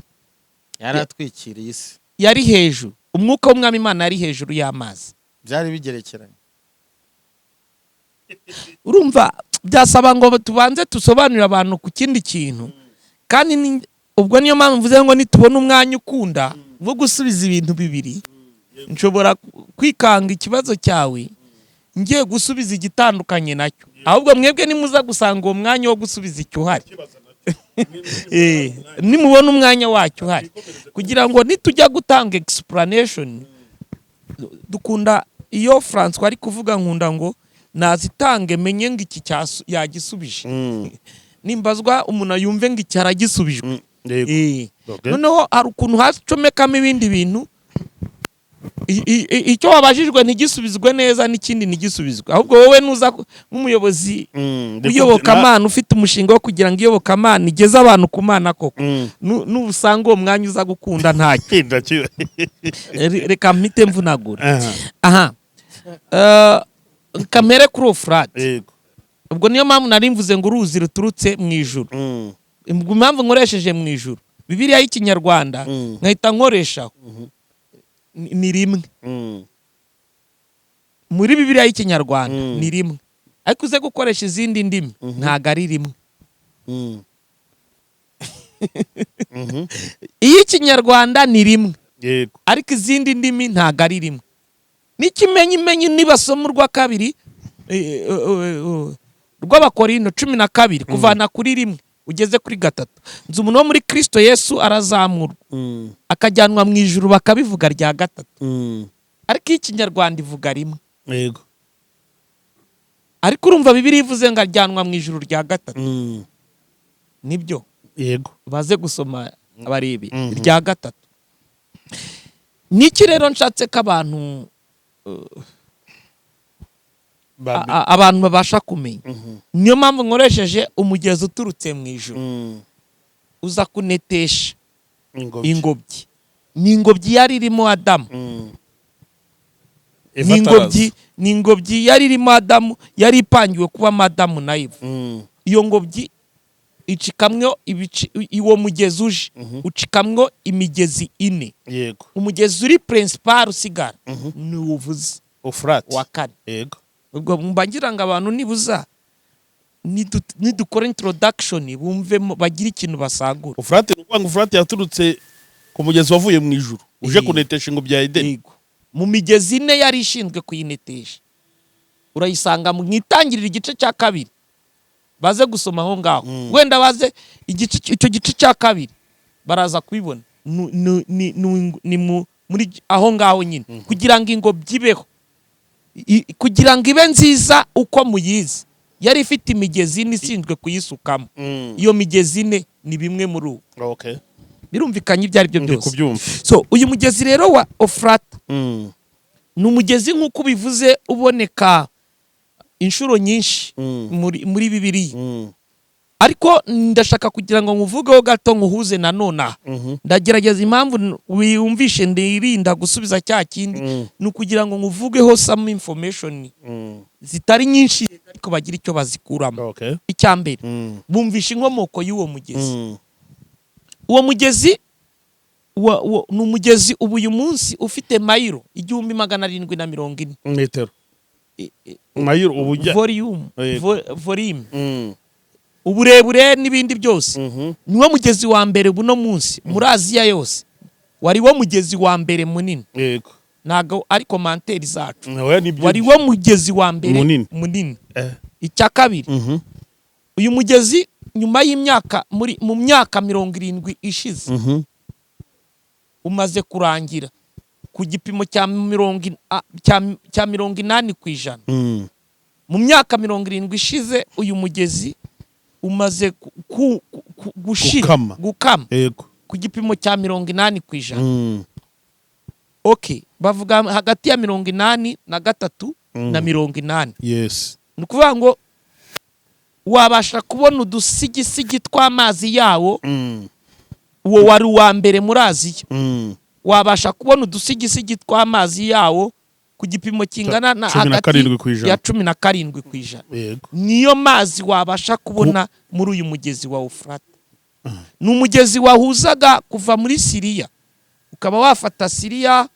yaratwikiriye isi. Yari hejuru. Umwuka w'Umwami Imana yari hejuru y'amazi. Byari bigerekeranye. Urumva byasaba ngo tubanze tusobanurire abantu ku kindi kintu. Kandi ubwo niyo mpamvu mvuze ngo nitubona umwanya ukunda wo gusubiza ibintu bibiri nshobora kwikanga ikibazo cyawe ngiye gusubiza igitandukanye nacyo. Ahubwo mwebwe nimuza gusanga uwo mwanya wo gusubiza icyo uhari. Nimubona umwanya wacyo uhari kugira ngo nitujya gutanga explanation dukunda iyo François ari kuvuga nkunda ngo nazitange menye ngo iki yagisubije. Nimbazwa umuntu yumve ngo iki aragisubijwe. Noneho hari ukuntu hacomekamo ibindi bintu icyo wabajijwe ntigisubizwe neza n'ikindi ntigisubizwe. Ahubwo wowe nuza nk'umuyobozi uyobokamana ufite umushinga wo kugira ngo iyobokamana igeze abantu ku Mana koko n'ubusanga uwo mwanya uza gukunda ntacyo. Reka mpite mvunagura. Kamere kuri ufurate. Ubwo niyo mpamvu nari mvuze ngo uruzi ruturutse mu ijuru. Impamvu nkoresheje mu ijuru Bibiliya y'Ikinyarwanda nkahita nkoreshaho ni rimwe. Muri Bibiliya y'Ikinyarwanda ni rimwe ariko uze gukoresha izindi ndimi ntago ari rimwe. Iy'Ikinyarwanda ni rimwe ariko izindi ndimi ntago ari rimwe. N'ikimenyimenyi nibasoma urwa kabiri rw'Abakorinto 12 kuvana kuri rimwe ugeze kuri 3. Nzi umuntu wo muri Kristo Yesu arazamurwa akajyanwa mu ijuru bakabivuga rya 3. Ariko y'Ikinyarwanda ivuga rimwe. Yego. Ariko urumva Bibiliya ivuze ngo ajyanwa mu ijuru rya 3. Nibyo. Yego. Baze gusoma abarebe rya 3. Niki rero nshatse ko abantu babasha kumenya. Niyo mpamvu nkoresheje umugezi uturutse mu ijuru uza kunetesha ingobyi. Ni ingobyi yari irimo Adamu. Ni ingobyi yari irimo Adamu yari ipangiwe kuba Adamu na Eva. Iyo ngobyi icikamwe iwo mugezi uje ucikamwe imigezi 4. Yego. Umugezi uri principal usigara ni uvuze ufurate wa 4. Yego. Ubwo mbangira ngo abantu nibuza nidukora introduction bumve bagira ikintu basagura. Ufurate nuko ngo ufurate yaturutse ku mugezi wavuye mu ijuru uje kunetesha ngo bya Edeni. Mu migezi 4 yari ishinzwe kuyinetesha. Urayisanga mu itangirira igice cya 2. Baze gusoma aho ngaho. Wenda baze icyo gice cya 2 baraza kubibona. Ni muri aho ngaho nyine kugira ngo ingobyi ibeho. Kugira ngo ibe nziza uko muyizi yari ifite imigezi ine ishinzwe kuyisukamo. Iyo migezi ine ni bimwe muri uwo. Okay. Birumvikanye ibyo ari byo byose. Kubyumva. So uyu mugezi rero wa EFURATE ni umugezi nk'uko bivuze uboneka inshuro nyinshi muri Bibiliya. Ariko ndashaka kugira ngo nkuvugeho gato nkuhuze na nona. Ndagerageza impamvu wiyumvishe ndirinda gusubiza cya kindi ni ukugira ngo nkuvugeho some information zitari nyinshi ariko bagira icyo bazikuramo. Okay. Icyambere bumvisha inkomoko y'uwo mugezi. Uwo mugezi ni umugezi ubu uyu munsi ufite mayiro 1740 metero. Mayiro ubujya volume uburebure n'ibindi byose. Niwo mugezi wa mbere buno munsi muri Aziya yose. Wari wo mugezi wa mbere munini. Yego. Nago ari komanteri zacu. Wari wo mugezi wa mbere munini. Icya kabiri. Uyu mugezi nyuma y'imyaka mu myaka 70 ishize umaze kurangira ku gipimo cya 80%. Mu myaka 70 ishize uyu mugezi umaze gukama ku gipimo cya 80%. Okay, bavuga hagati ya 83 na 80. Yes. Nukuvuga ngo wabasha kubona udusigisigi tw'amazi yawo. Uwo wari wa mbere muri Aziya. Wabasha kubona udusigisigi tw'amazi yawo ku gipimo kingana na hagati ya 17%. Niyo mazi wabasha kubona muri uyu mugezi wa EFURATE. Ni umugezi wahuzaga kuva muri Siriya, ukaba wafata Siriya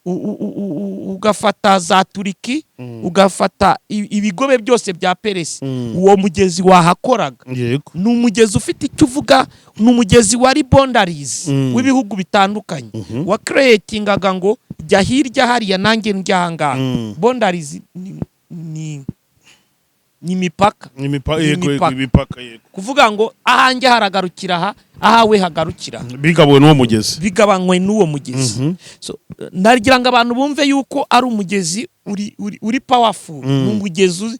ugafata za Turiki, ugafata ibigobe byose bya Peresi. Uwo mugezi wahakoraga. Ni umugezi ufite icyo uvuga, ni umugezi wari boundaries w'ibihugu bitandukanye. Wa creatingaga ngo jya hirya hariya nanjye njya hanga. Boundaries ni imipaka. Imipaka yego. Kuvuga ngo ahanjye haragarukira aha, ahawe hagarukira. Bigabanywe n'uwo mugezi. Bigabanywe n'uwo mugezi. So nagira ngo abantu bumve yuko ari umugezi uri powerful. Umugezi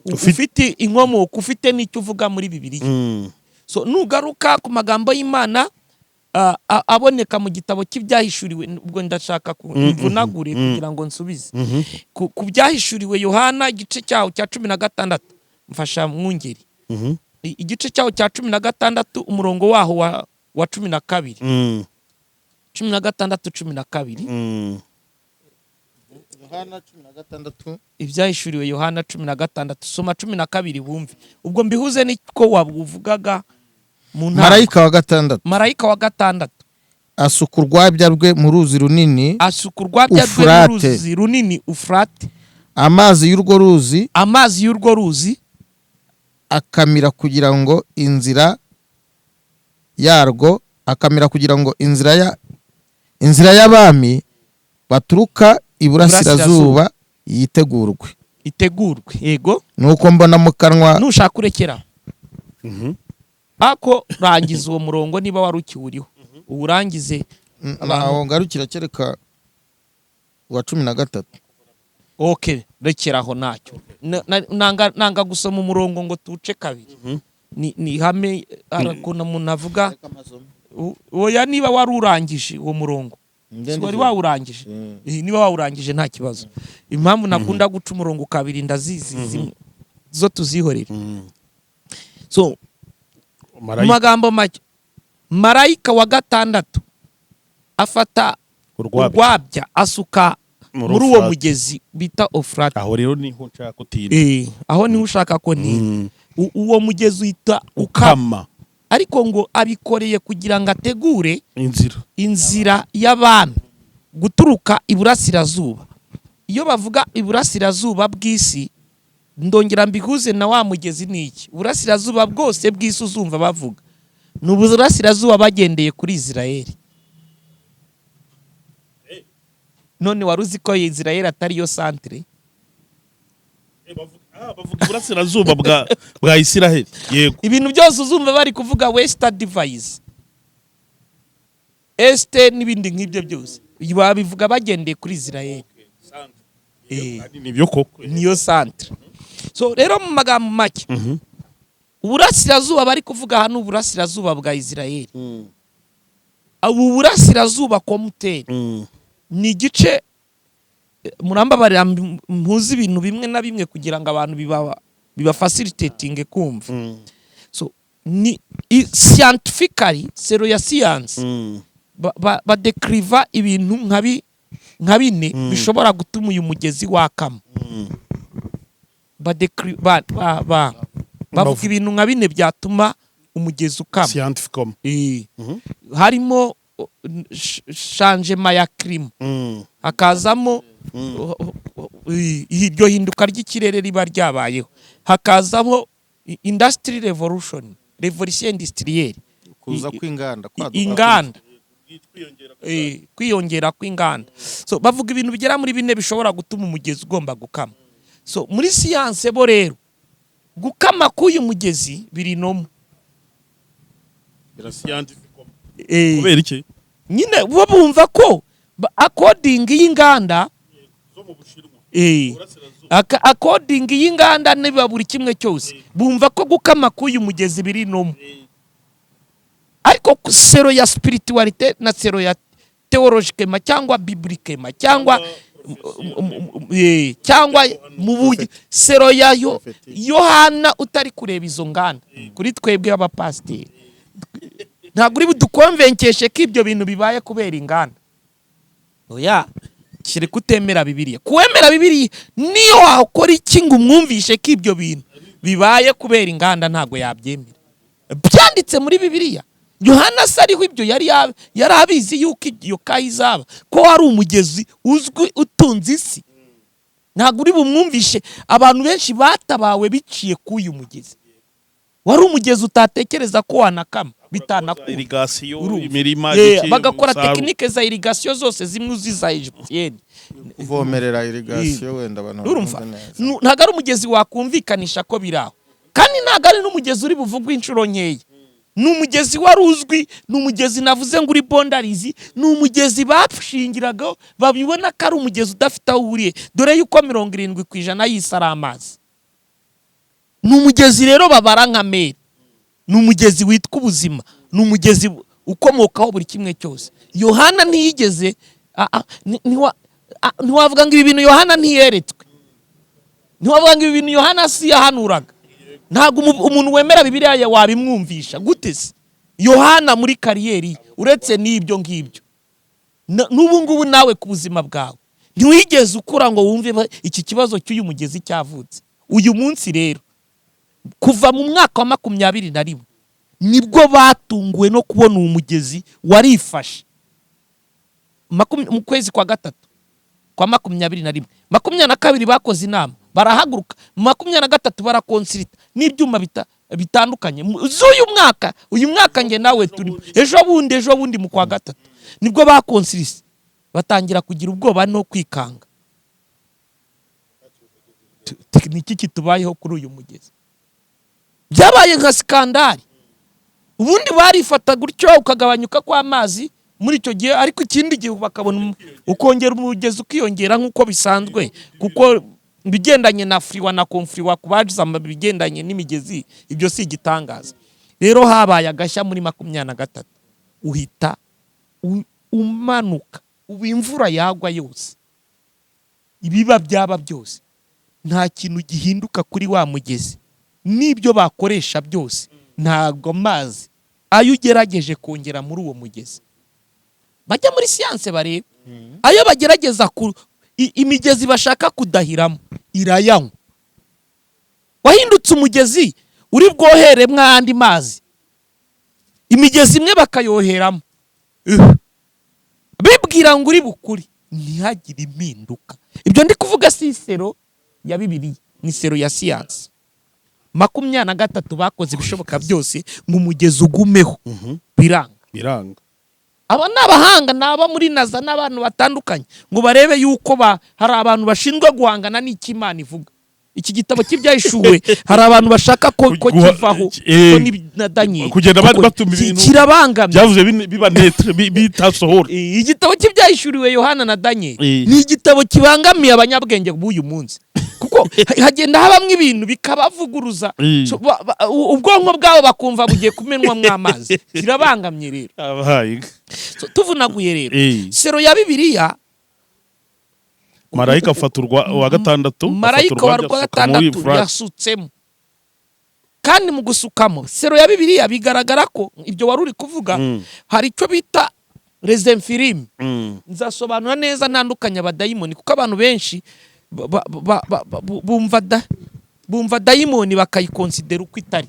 ufite inkomoko, ufite n'icyo uvuga muri Bibiliya. So nugaruka ku magambo y'Imana aboneka mu gitabo cy'ibyahishuriwe, ubwo ndashaka kuvunagure kugira ngo nsubize. Ku byahishuriwe Yohana igice cyaho cya 16 mfasha mwungeri. Igice cyaho cya 16 umurongo waho wa 12. 16:12. Yohana 16. Ibyahishuriwe Yohana 16. Soma 12 bumve. Ubwo mbihuze niko wabuvugaga mu Marayika wa gatandatu. Marayika wa gatandatu asuka urwabya rwe mu ruzi runini. Asuka urwabya rwe mu ruzi runini EFURATE. Amazi y'urwo ruzi akamira kugira ngo inzira yarwo, akamira kugira ngo inzira y'abami baturuka iburasirazuba yitegurwe. Yego. Nuko mbona mu kanwa nushaka urekera. Ako rangiza uwo murongo niba wari ukiwuriho. Urangize naho ngarukira kereka wa 13. Okay, rekeraho nacyo. Nanga gusoma umurongo ngo tuce kabiri. Ni hame arakuna umuntu avuga. Oya niba wari urangije uwo murongo. Wari wawurangije. Niba wawurangije nta kibazo. Impamvu nakunda guca umurongo kabiri ndazizi zimwe zo tuzihorera. So magambo make, Marayika wa gatandatu afata urwabya asuka muri uwo mugezi bita EFURATE. Aho rero niho nshaka kutira. Aho niho ushaka ko ni uwo mugezi uhita ukama. Ariko ngo abikoreye kugira ngo ategure inzira y'abami guturuka iburasirazuba. Iyo bavuga iburasirazuba bw'isi, ndongera mbihuze na wa mugezi niki. Iburasirazuba bwose bw'isi uzumva bavuga ni uburasirazuba bagendeye kuri Isirayeli. None waruzi ko Isirayeli atari yo centre? Bavuga iburasirazuba bwa Isirayeli. Yego. Ibintu byose uzumva bari kuvuga Western Device, Este n'ibindi nk'ibyo byose babivuga bagendeye kuri Isirayeli. Nibyo koko. Niyo centre. so rero mu magambo make uburasirazuba bari kuvuga hano uburasirazuba bwa Isirayeli ubu burasirazuba komuteri ni igice murambabarira mpuzi ibintu bimwe na bimwe kugira ngo abantu biba facilitating kumva so ni scientifically sero ya science ba dekriva ibintu nka bine bishobora gutuma uyu mugezi wakama bavuga ibintu nka bine byatuma umugezi ukama scientificom harimo changement ya climat hakazamo iryo hinduka ry'ikirere riba ryabayeho hakazamo industry revolution industrielle kuza kw'inganda kwiyongera kw'inganda so bavuga ibintu bigera muri bine bishobora gutuma umugezi ugomba gukama so muri science bo rero gukama k'uyu mugezi biri nomo kubera iki nyine bo bumva ko according y'inganda zo mu Bushinwa according y'inganda niba buri kimwe cyose bumva ko gukama k'uyu mugezi biri nomo ariko sero ya spiritualite na sero ya theologique cyangwa biblique cyangwa mu buye sero yayo Yohana utari kureba izo nganda kuri twebwe abapasteri ntabwo uri budukonvenkeshe ko ibyo bintu bibaye kubera inganda oya kiri kutemera Bibiliya kuwemera Bibiliya niyo wakora iki ngo umwumvishe ko ibyo bintu bibaye kubera inganda ntabwo yabyemera byanditse muri Bibiliya Yohana sariho ibyo yari abizi yuko iyo kayizaba ko ari umugezi uzwi utunze isi ntabwo uri bumwumvishe abantu benshi batabawe biciye k'uyu mugezi wari umugezi utatekereza ko wanakama bitanakura irrigation imirima bagakora tekinike za irrigation zose zimwe uziza Egyptienne kuvomerera irrigation wenda abantu urumva ntabwo ari umugezi wakumvikanisha ko biraho kandi ntabwo ari n'umugezi uri buvugwe inshuro nkeya ni umugezi wari uzwi ni umugezi navuze ngo uri bondarizi ni umugezi bashingiragaho babibona ko ari umugezi udafite aho uhuriye dore yuko 70% y'isi ari amazi ni umugezi rero babara nka mere ni umugezi witwa ubuzima ni umugezi ukomokaho buri kimwe cyose Yohana ntiyigeze ntiwavuga ngo ibi bintu Yohana ntiyeretswe ntiwavuga ngo ibi bintu Yohana si yahanuraga ntabwo umuntu wemera Bibiliya wabimwumvisha gute se Yohana muri kariyeri uretse n'ibyo ngibyo n'ubu ngubu nawe ku buzima bwawe ntiwigeze ukura ngo wumve iki kibazo cy'uyu mugezi cyavutse uyu munsi rero kuva mu mwaka wa 21 nibwo batunguwe no kubona uwo mugezi warifashe mu kwezi kwa gatatu kwa 21 22 bakoze inama barahaguruka 23 barakonsirita n'ibyuma bitandukanye uyu mwaka nge nawe turi ejo bundi mu kwa gatatu nibwo bakonsirisa batangira kugira ubwoba no kwikanga tekiniki kitubayeho kuri uyu mugezi byabaye nka skandali ubundi barifata gutyo ukagabanyuka kw'amazi muri icyo gihe ariko ikindi gihe bakabona ukongera umugezi ukiyongera nk'uko bisanzwe kuko bigendanye na friwa na konfriwa kubajiza bigendanye n'imigezi ibyo si igitangaza rero habaye agashya muri 23 uhita umanuka ubu imvura yagwa yose ibiba byaba byose nta kintu gihinduka kuri wa mugezi n'ibyo bakoresha byose ntago mazi ayo ugerageje kongera muri uwo mugezi bajya muri science bareba ayo bagerageza imigezi bashaka kudahiramo irayanywa wahindutse umugezi uri bwohere mwandi mazi imigezi imwe bakayoheramo bibwira ngo uri bukuri ntihagire impinduka ibyo ndi kuvuga si sero ya Bibiliya ni sero ya science 23 bakoze ibishoboka byose ngo umugezi ugumeho biranga aba n'abahanga naba muri naza n'abantu batandukanye ngo barebe yuko hari abantu bashinzwe guhangana n'ikimana ivuga iki gitabo cy'ibyahishuwe hari abantu bashaka ko kivaho ko na Daniel kugenda batuma ibintu kirabangamye byavuze biba netre bitasohora igitabo cy'ibyahishuwe Yohana na Daniel ni igitabo kibangamiye abanyabwenge b'uyu munsi kuko hagenda habamwe ibintu bikabavuguruza ubwonko bwabo bakumva bugiye kumenwamwo amazi, kirabangamye rero. Tuvunaguye rero sero ya Bibiliya, marayika afata wa gatandatu, marayika wa gatandatu yasutsemo, kandi mu gusukamo sero ya Bibiliya bigaragara ko ibyo wari uri kuvuga hari icyo bita rezemfirime. Nzasobanura neza ntandukanya abadayimoni, kuko abantu benshi bumva dayimoni bakayikonsidera uko itari.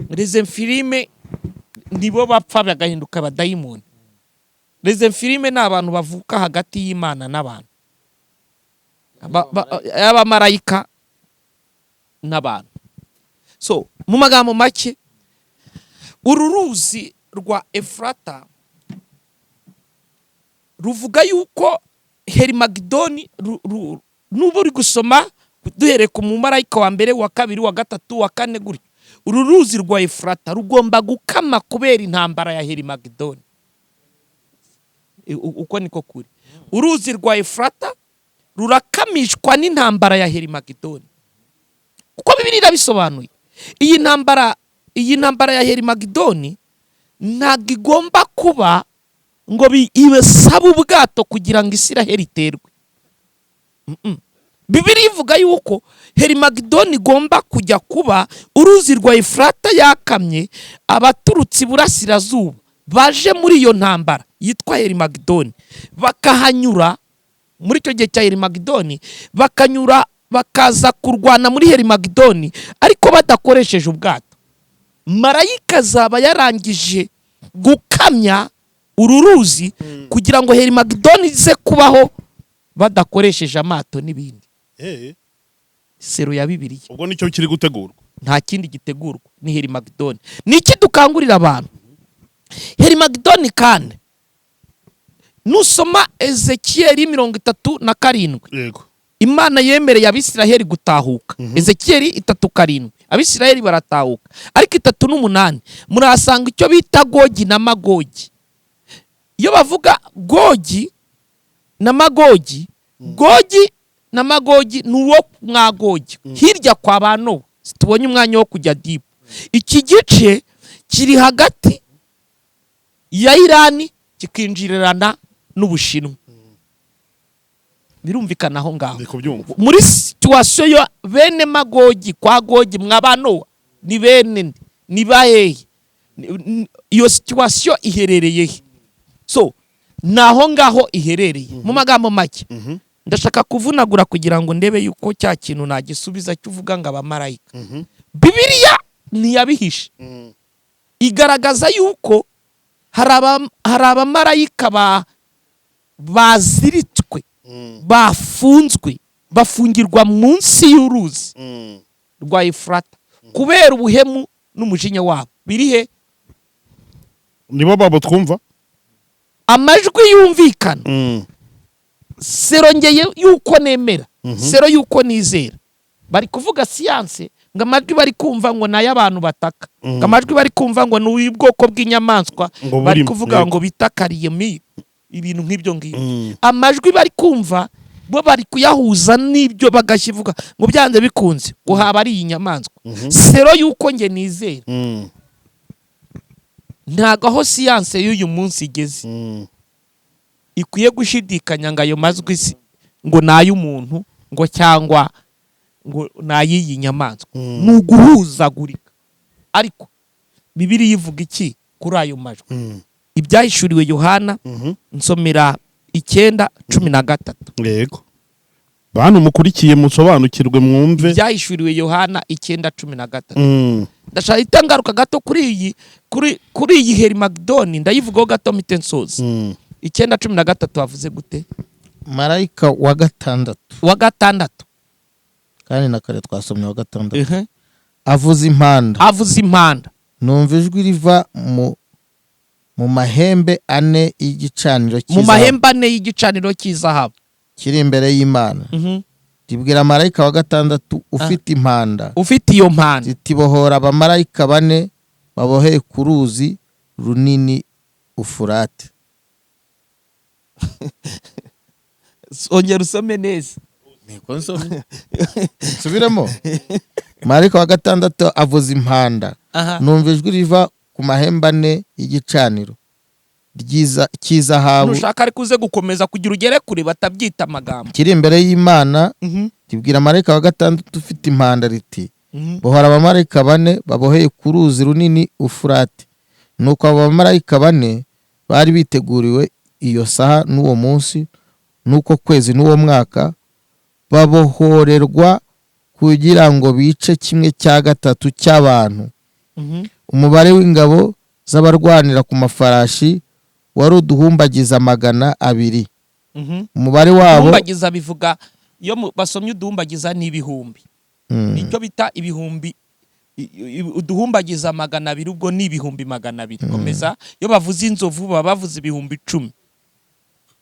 Rezemfirime nibo bapfa bagahinduka abadayimoni. Rezemfirime ni abantu bavuka hagati y'Imana n'abantu, abamarayika n'abantu. So mu magambo make, uru ruzi rwa Efurata ruvuga yuko Herimagidoni, nuba uri gusoma duhereye ku mumarayika wa mbere, wa kabiri, wa gatatu, wa kane gutyo, uru ruzi rwa Efurata rugomba gukama kubera intambara ya Herimagidoni. Uko niko kuri. Uruzi rwa Efurata rurakamishwa n'intambara ya Herimagidoni, kuko Bibiliya irabisobanuye. Iyi ntambara ya Herimagidoni ntabwo igomba kuba ngo ibesaba ubwato kugira ngo Isiraheli iterwe. Bibiliya ivuga yuko Herimagidoni igomba kujya kuba uruzi rwa Efurata yakamye, abaturutse iburasirazuba baje muri iyo ntambara yitwa Herimagidoni bakahanyura. Muri icyo gihe cya Herimagidoni bakanyura bakaza kurwana muri Herimagidoni ariko badakoresheje ubwato. Marayika azaba yarangije gukamya uru ruzi kugira ngo Herimagidoni ize kubaho badakoresheje amato n'ibindi. Sero ya Bibiliya. Ubwo nicyo kiri gutegurwa, nta kindi gitegurwa, ni Herimagidoni. Niki dukangurira abantu? Herimagidoni kandi nusoma Ezekiyeli 37, yego, Imana yemereye Abisiraheli gutahuka. Ezekiyeli 3:7 Abisiraheli baratahuka, ariko 3:8 murasanga icyo bita Gogi na Magogi. Iyo bavuga Gogi na Magogi, Gogi na Magogi nuwo mwagogi hirya kwa bano tubonye umwanya wo kujya dipu. Iki gice kiri hagati ya Irani kikinjirirana n'Ubushinwa. Birumvikana aho ngaho muri situation yo bene Magogi kwa Gogi mwabano ni bene ni bahehe, iyo situation iherereye he? So naho ngaho iherereye. Mu magambo make ndashaka kuvunagura kugira ngo ndebe yuko cya kintu nagisubiza cyuvuga ngo abamarayika. Bibiliya ntiyabihishe, igaragaza yuko hari abamarayika baziritswe, bafunzwe, bafungirwa munsi y'uruzi rwa Efurata kubera ubuhemu n'umujinya wabo. Birihe? Nibo babo twumva amajwi yumvikana. Serongeye yuko nemera, sero yuko nizera. Bari kuvuga siyanse ngo amajwi bari kumva ngo nayo abantu bataka, ngo amajwi bari kumva ngo ni ubwoko bw'inyamaswa bari kuvuga ngo bitakariye ibintu nk'ibyo ngibyo. Amajwi bari kumva bo bari kuyahuza n'ibyo bagashivuga ngo byanze bikunze ngo haba ari inyamaswa. Sero yuko nge nizera, ntago aho siyanse y'uyu munsi igeze ikwiye gushidikanya ngo ayo majwi ngo nay'umuntu ngo cyangwa ngo nayiyi nyamaswa. Ni uguhuzagurika. Ariko Bibiliya ivuga iki kuri ayo majwi? Ibyahishuriwe Yohana nsomera 9:13. Yego, bantu mukurikiye musobanukirwe mwumve. Ibyahishuriwe Yohana 9:13. Ndashaka itangaruka gato kuri iyi Herimagidoni, ndayivugaho gato mite nsoza. 9:13 wavuze gute? Marayika wa gatandatu kandi na kare twasomye wa gatandatu avuza impanda, numva ijwi riva mu mahembe ane y'igicaniro cy'izahabu kiri imbere y'Imana. Tibwira marayika wa gatandatu ufite iyo mpanda zitibohora abamarayika 4 baboheye ku ruzi runini Ufurate. Ongera usome neza. subiremo. Marayika wa gatandatu avuza impanda, numva ijwi riva ku mahembe ane y'igicaniro cy'izahabu. Nushaka ari kuze gukomeza kugira ugere kure batabyita amagambo. Kiri imbere y'Imana kibwira marayika wa gatandatu ufite impanda riti bohora abamarayika bane baboheye ku ruzi runini Ufurate. Nuko abo bamarayika bane bari biteguriwe iyo saha n'uwo munsi n'uko kwezi n'uwo mwaka, babohorerwa kugira ngo bice 1/3 cy'abantu. Umubare w'ingabo z'abarwanira ku mafarashi wari uduhumbagiza 200. Umubare wabo uduhumbagiza bivuga iyo basomye uduhumbagiza ni ibihumbi. Nicyo bita ibihumbi. Uduhumbagiza 200 ubwo ni ibihumbi 200. Komeza. Iyo bavuze inzovu baba bavuze ibihumbi 10.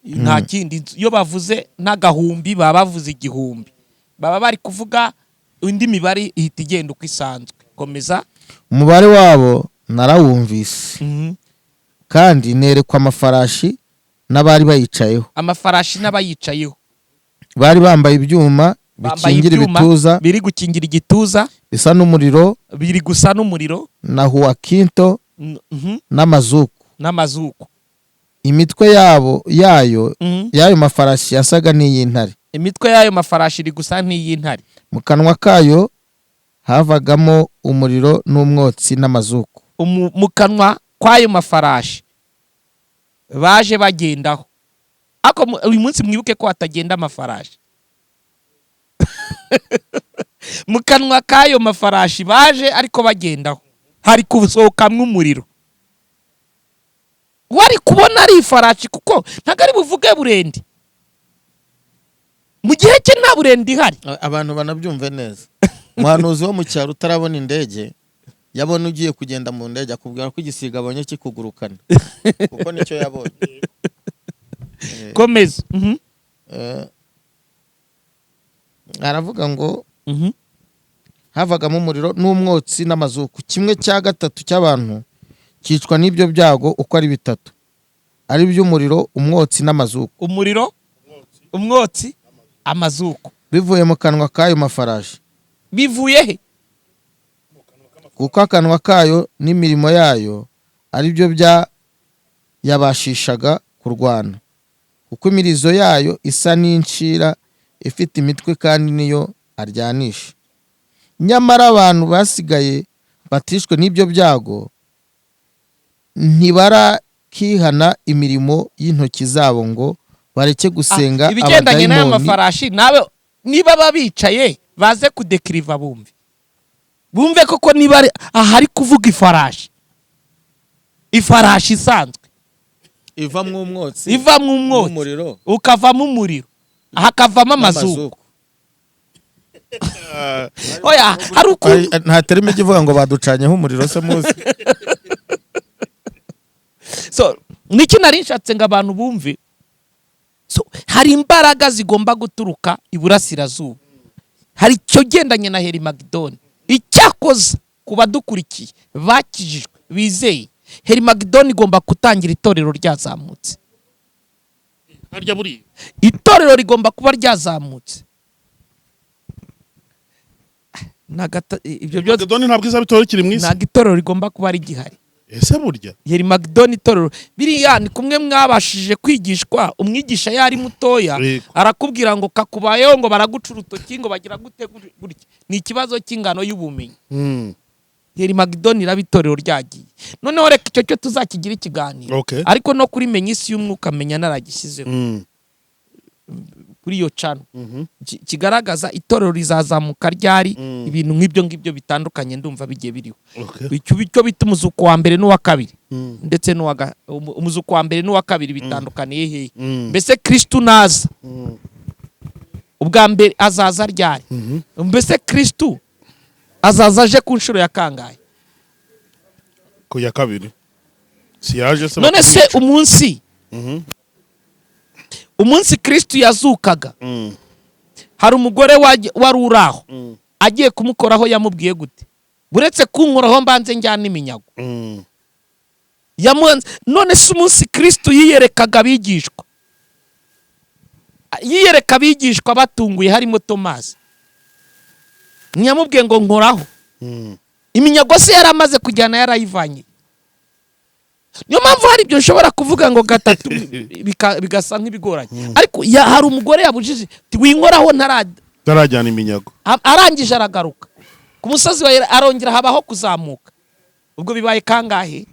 Nta kindi. Iyo bavuze n'agahumbi baba bavuze igihumbi. Baba bari kuvuga indi mibare ihita igenda uko isanzwe. Komeza. Umubare wabo narawumvise. Kandi nerekwa amafarashi n'abari bayicayeho. Amafarashi n'abayicayeho bari bambaye ibyuma bikingira ibituza, biri gukingira igituza, bisa n'umuriro, biri gusa n'umuriro, na huwakinto n'amazuku. Imitwe yayo mafarashi yasaga n'iy'intare. Imitwe yayo mafarashi iri gusa n'iy'intare. Mu kanwa kayo havagamo umuriro n'umwotsi n'amazuku. Mu kanwa kwayo mafarashi baje bagendaho. Ako uyu munsi mwibuke ko atagenda amafarashi. Mu kanwa kayo mafarashi baje ariko bagendaho hari kusohokamwe umuriro. Wari kubona ari ifarashi kuko ntagari buvuge burende. Mu gihe cye nta burende ihari. Abantu banabyumve neza. Umuhanuzi wo mu cyaro utarabona indege yabona ugiye kugenda mu ndege akubwira ko igisiga abonye kikugurukana. Kuko nicyo yabonye. Komeza. Aravuga ngo havagamo umuriro n'umwotsi n'amazuku. 1/3 cy'abantu cyicwa n'ibyo byago uko ari 3. Ari by'umuriro, umwotsi n'amazuku. Umuriro, umwotsi, amazuku. Bivuye mu kanwa kayo mafarashi. Bivuye he? Kuko akanwa kayo n'imirimo yayo ari byo yabashishaga kurwana. Kuko imirizo yayo isa n'inshira ifite imitwe kandi niyo aryanisha. Nyamara abantu basigaye batishwe n'ibyo byago ntibarakihana imirimo y'intoki zabo ngo bareke gusenga abadayimoni. Ibigendanye n'aya mafarashi nawe niba babicaye baze kudekiriva bumve koko niba ahari kuvuga ifarashi. Ifarashi isanzwe ivamwe umwotsi, umuriro, ukavamo umuriro, hakavamo amazuku. Oya, hari uko nta terime ivuga ngo baducanyeho umuriro se muzi. So niki nari nshatse ngo abantu bumve. So hari imbaraga zigomba guturuka iburasirazuba. Hari icyo gendanye na Herimagedoni. Icyakoze kuba dukurikiye bakijijwe bizeye Herimagedoni igomba gutangira itorero ryazamutse. Harya buri itorero rigomba kuba ryazamutse. Ibyo byose Herimagedoni ntabwo izabitorero kiri mu isi. Ntabwo itorero rigomba kuba ari gihari. Ese burya Herimagedoni itorero biriya ni kumwe mwabashije kwigishwa. Umwigisha yari mutoya arakubwira ngo kakubayeho ngo baraguca urutoki ngo bagira gute gutya. Ni ikibazo cy'ingano y'ubumenyi. Herimagedoni irabitorero ryagiye. Noneho reka icyo cyo tuzakigira ikiganiro. Ariko no kuri menya isi y'umwuka menya naragishyizeho. Kuri iyo channel kigaragaza itorero rizazamuka ryari ibintu nk'ibyo bitandukanye ndumva bigiye biriho. Icyo bita umuzuko wa mbere n'uwa kabiri ndetse umuzuko wa mbere n'uwa kabiri bitandukaniye hehe. Mbese Kristo naza ubwa mbere azaza ryari? Mbese Kristo azaza aje ku nshuro ya kangahe? Ku ya kabiri. Si yaje se. None se umunsi Kristo yazukaga hari umugore wari uraho agiye kumukoraho yamubwiye gute? Buretse kunkoraho mbanze njyana iminyago. None se umunsi Kristo yiyerekaga abigishwa yiyereka abigishwa batunguye harimo Tomasi. Ntiyamubwiye ngo nkoraho. Iminyago se yari amaze kujyana yarayivanye. Niyo mpamvu hari ibyo nshobora kuvuga ngo gatatu bigasa nk'ibigoranye. Ariko hari umugore yabujije ati winkoraho ntarajyana iminyago. Arangije aragaruka ku musozi wa arongera habaho kuzamuka. Ubwo bibaye kangahe?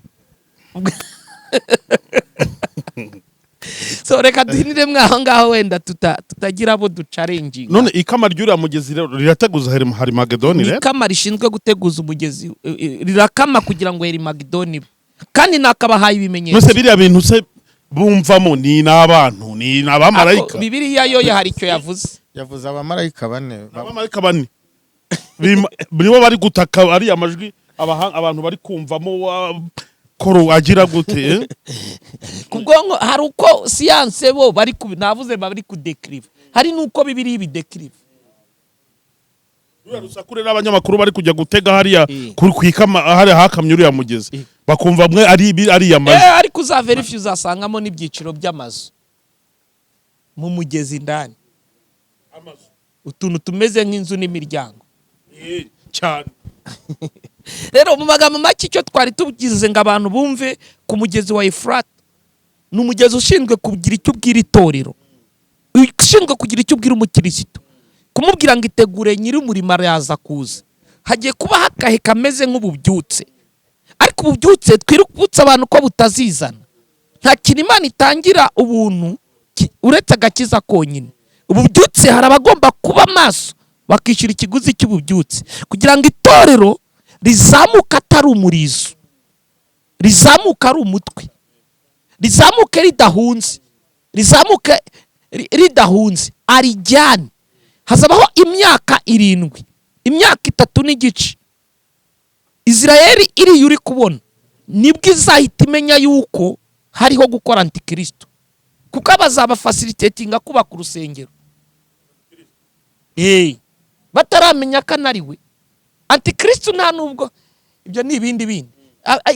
So reka duhinire mwaho ngaho wenda tutagira abo ducarenginga. None ikama ry'uriya mugezi rero rirateguza hari Magedoni rero. Ikama rishinzwe guteguza umugezi rirakama kugira ngo heri Magedoni. Kandi nakabahaye ibimenyetso. Nose biriya bintu se bumvamo ni n'abantu ni n'abamarayika. Bibiliya yo hari icyo yavuze abamarayika bane. Abamarayika bane. Nibo bari gutaka ari amajwi abantu bari kumvamo koro agira gute. Kubwongo hari uko science bo bari navuze bari kudekrive. Hari nuko Bibiliya ibidekrive. Rusakure n'abanyamakuru bari kujya gutega hariya kwikama hari hakamye uriya mugezi. Bakumva mwe ari yamazi. Ariko uzaverify uzasangamo n'ibyiciro by'amazu mu mugezi ndani. Amazu utuntu tumeze nk'inzu n'imiryango cyane. Rero mu magambo make icyo twari tugize ngo abantu bumve ku mugezi wa EFURATE ni umugezi ushinzwe kugira icyo ubwira itorero, ushinzwe kugira icyo ubwira umukirisitu, kumubwira ngo itegure nyiri umurimo araza kuza. Hagiye kuba hakahe kameze nk'ububyutse, ariko ububyutse twirukutse abantu ko butazizana. Nta kintu Imana itangira ubuntu uretse agakiza konyine. Ububyutse hari abagomba kuba maso bakishyura ikiguzi cy'ububyutse kugira ngo itorero rizamuka atari umurizo, rizamuka ari umutwe, rizamuke ridahunze, rizamuke ridahunze, arijyane. Hazabaho imyaka 7, imyaka 3 n'igice. Israeli iri yuri kubona nibwo izahita imenya yuko hariho gukora antikristo, kuko abazaba facilitatinga kubaka urusengero bataramenya kanariwe antikristo. Nta nubwo ibyo ni ibindi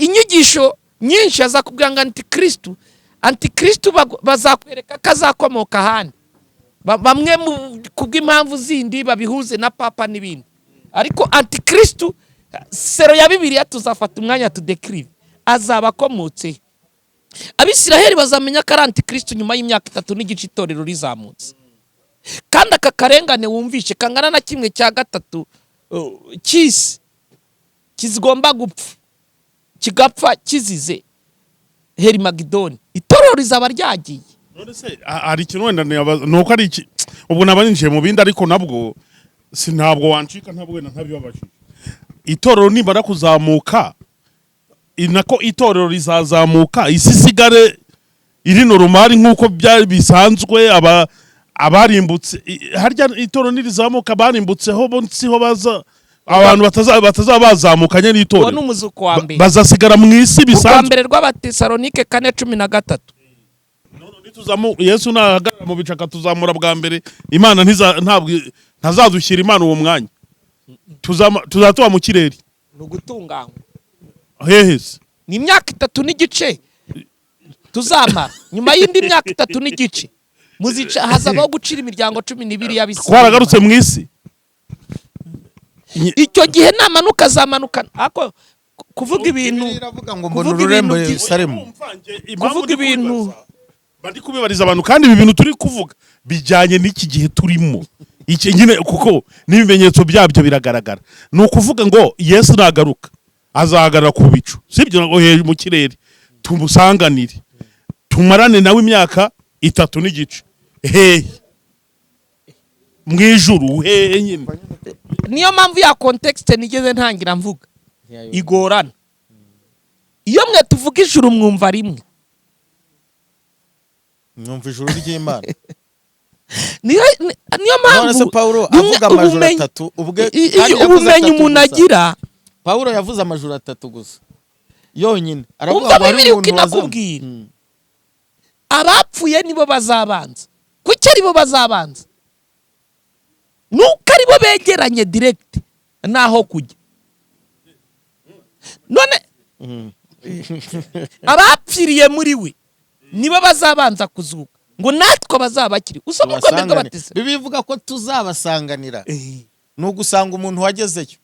inyigisho nyinshi azakubwira ngo antikristo bazakwereka kazakomoka handi, bamwe kubw'impamvu zindi babihuze na papa n'ibindi. Ariko antikristo sero ya Bibiliya tuzafata umwanya tudekrive azaba akomotse. Abisiraheli bazamenya ko ari antikristo nyuma y'imyaka 3 n'igice itorero rizamutse. Kandi aka karengane wumvishe kangana na 1/3 cy'isi kizigomba gupfa, kigapfa kizize heri Magedoni, itorero rizaba ryagiye. None se ari ikintu wenda nuko ari iki ubu nabaninjiye mu bindi, ariko nabwo sinabwo wancika ntabwo wenda ntabibabashije. Itorero nimara kuzamuka inako itorero rizazamuka, isi sigare iri normal nkuko byari bisanzwe. Abarimbutse harya itorero nirizamuka barimbutseho bonsiho baza abantu batazabazamukanye n'itorero. Uwo n'umuzuko wa mbere bazasigara mu isi bisanzwe. Wa mbere rw'Abatesalonike 4:13. Yesu nahagarara mu bicaka tuzamura bwa mbere. Imana ntazadushyira Imana uwo mwanya. Tuzatuba mu kirere. Nugutunganywa. Hehese. Ni imyaka 3 n'igice tuzamara. Nyuma y'indi myaka 3 n'igice muzica hazabaho gucira imiryango 12 y'abisi. Twaragarutse mu isi. Icyo gihe namanuka zamanukana. Ako kuvuga ibintu iravuga ngo mbona ururembo Yerusalemu. Kuvuga ibintu bandi kubibariza abantu, kandi ibi bintu turi kuvuga bijyanye n'iki gihe turimo. Iki nyine kuko n'ibimenyetso byabyo biragaragara. Ni ukuvuga ngo Yesu nagaruka azahagarara ku bicu, sibyo ngo mu kirere tumusanganire, tumarane nawe imyaka 3 n'igice mwijuru nyine. Niyo mpamvu ya context nigeze ntangira mvuga igorana. Iyo mwe tuvuga ijuru mwumva rimwe, mwumva ijuru ry'Imana. niyo mpamvu Paulo avuga amajuru 3 ubwe ubumenyi umuntu agira. Paulo yavuze amajuru 3 gusa yonyine, aravuga ngo ari umuntu nakubwira abapfuye nibo bazabanza. Kuki ari bo bazabanza? Nuko ari bo begeranye direct naho kujya. None abapfiriye muri we nibo bazabanza kuzuka. ngo natwe abazaba bakiri usoma urutonde rw'abatisa bivuga ko tuzabasanganira ni ugusanga umuntu wagezeyo.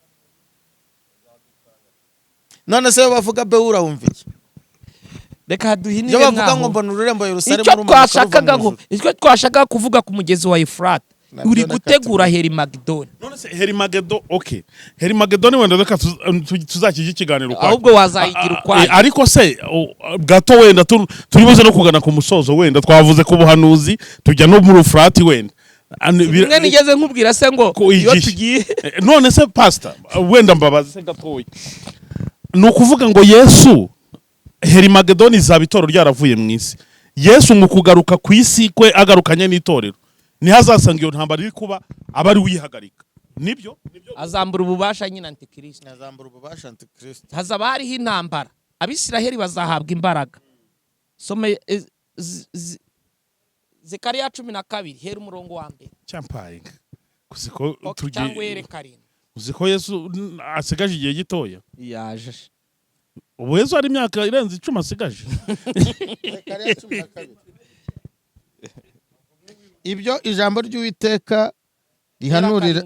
None se bavuga Bewura wumva iki? reka duhinire Iyo bavuga ngo mbona ururembo Yerusalemu icyo twashakaga kuvuga ku mugezi wa EFURATE uri gutegura Herimagedoni. none se Herimagedoni okay Herimagedoni wenda reka tuzakije ikiganiro kwa ahubwo wazayigira ukwayo ariko se gato wenda turibuze no kugana ku musozo wenda twavuze ku buhanuzi tujya no muri EFURATE wenda bimwe nigeze nkubwira se ngo iyo tugiye none se pastor wenda mbabaze se gatoya ni ukuvuga ngo Yesu Herimagedoni izaba itorero ryaravuye mu isi. Yesu mu kugaruka ku isi kwe agarukanye n'itorero niho azasanga iyo ntambara iri kuba abari wihagarika. Nibyo azambura ububasha nyine antikristo. Hazaba hariho intambara, Abisiraheli bazahabwa imbaraga. Some Zekariya 12 hera umurongo wa mbere. Cyampaye kuziko tugiye uziko Yesu asigaje igihe gitoya yaje. Ubu Yesu ari imyaka irenze 10 asigaje. Ibyo ijambo ry'Uwiteka rihanurira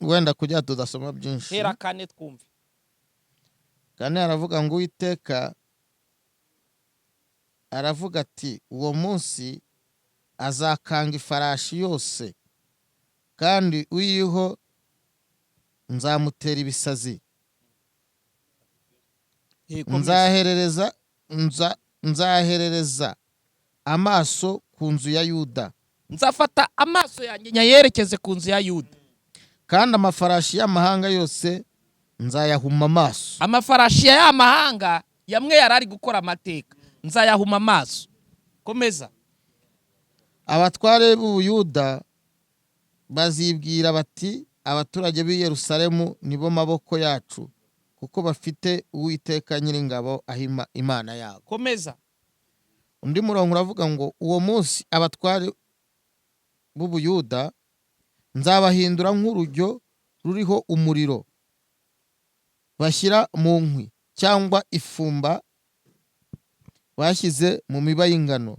wenda kujya tudasoma byinshi. Hera kane twumve. Kane aravuga ngo Uwiteka aravuga ati uwo munsi azakanga ifarashi yose kandi uyiho nzamutera ibisazi. Nzaherereza amaso ku nzu ya Yuda. Nzafata amaso yanjye nyayerekeze ku nzu ya Yuda. Kandi amafarashi y'amahanga yose nzayahuma amaso. Amafarashi y'amahanga yamwe yarari gukora amateka nzayahuma amaso. Komeza. Abatware b'Ubuyuda bazibwira bati abaturage b'i Yerusalemu nibo maboko yacu kuko bafite Uwiteka nyiringabo ahima Imana yabo. Komeza. Undi murongo uravuga ngo uwo munsi abatware b'Ubuyuda nzabahindura nk'urujyo ruriho umuriro bashyira mu nkwi cyangwa ifumba bashyize mu miba y'ingano.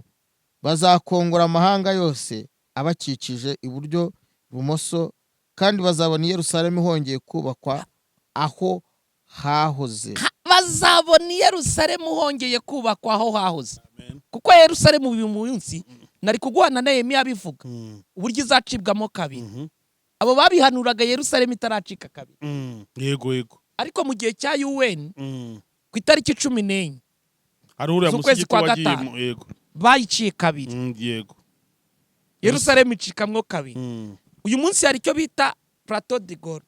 Bazakongora amahanga yose abakikije iburyo ibumoso kandi bazabona Yerusalemu hongeye kubakwa aho hahoze. Bazabona Yerusalemu hongeye kubakwa aho hahoze. Kuko Yerusalemu uyu munsi nari kuguhana na Yemiya bivuga uburyo izacibwamo kabiri. Abo babihanuraga Yerusalemu itaracika kabiri. Yego. Ariko mu gihe cya UN ku itariki 14 ari uriya musigiti wagiyemo yego bayiciye kabiri. Yego. Yerusalemu icikamwo kabiri. Uyu munsi hari icyo bita Plateau de Gaulle.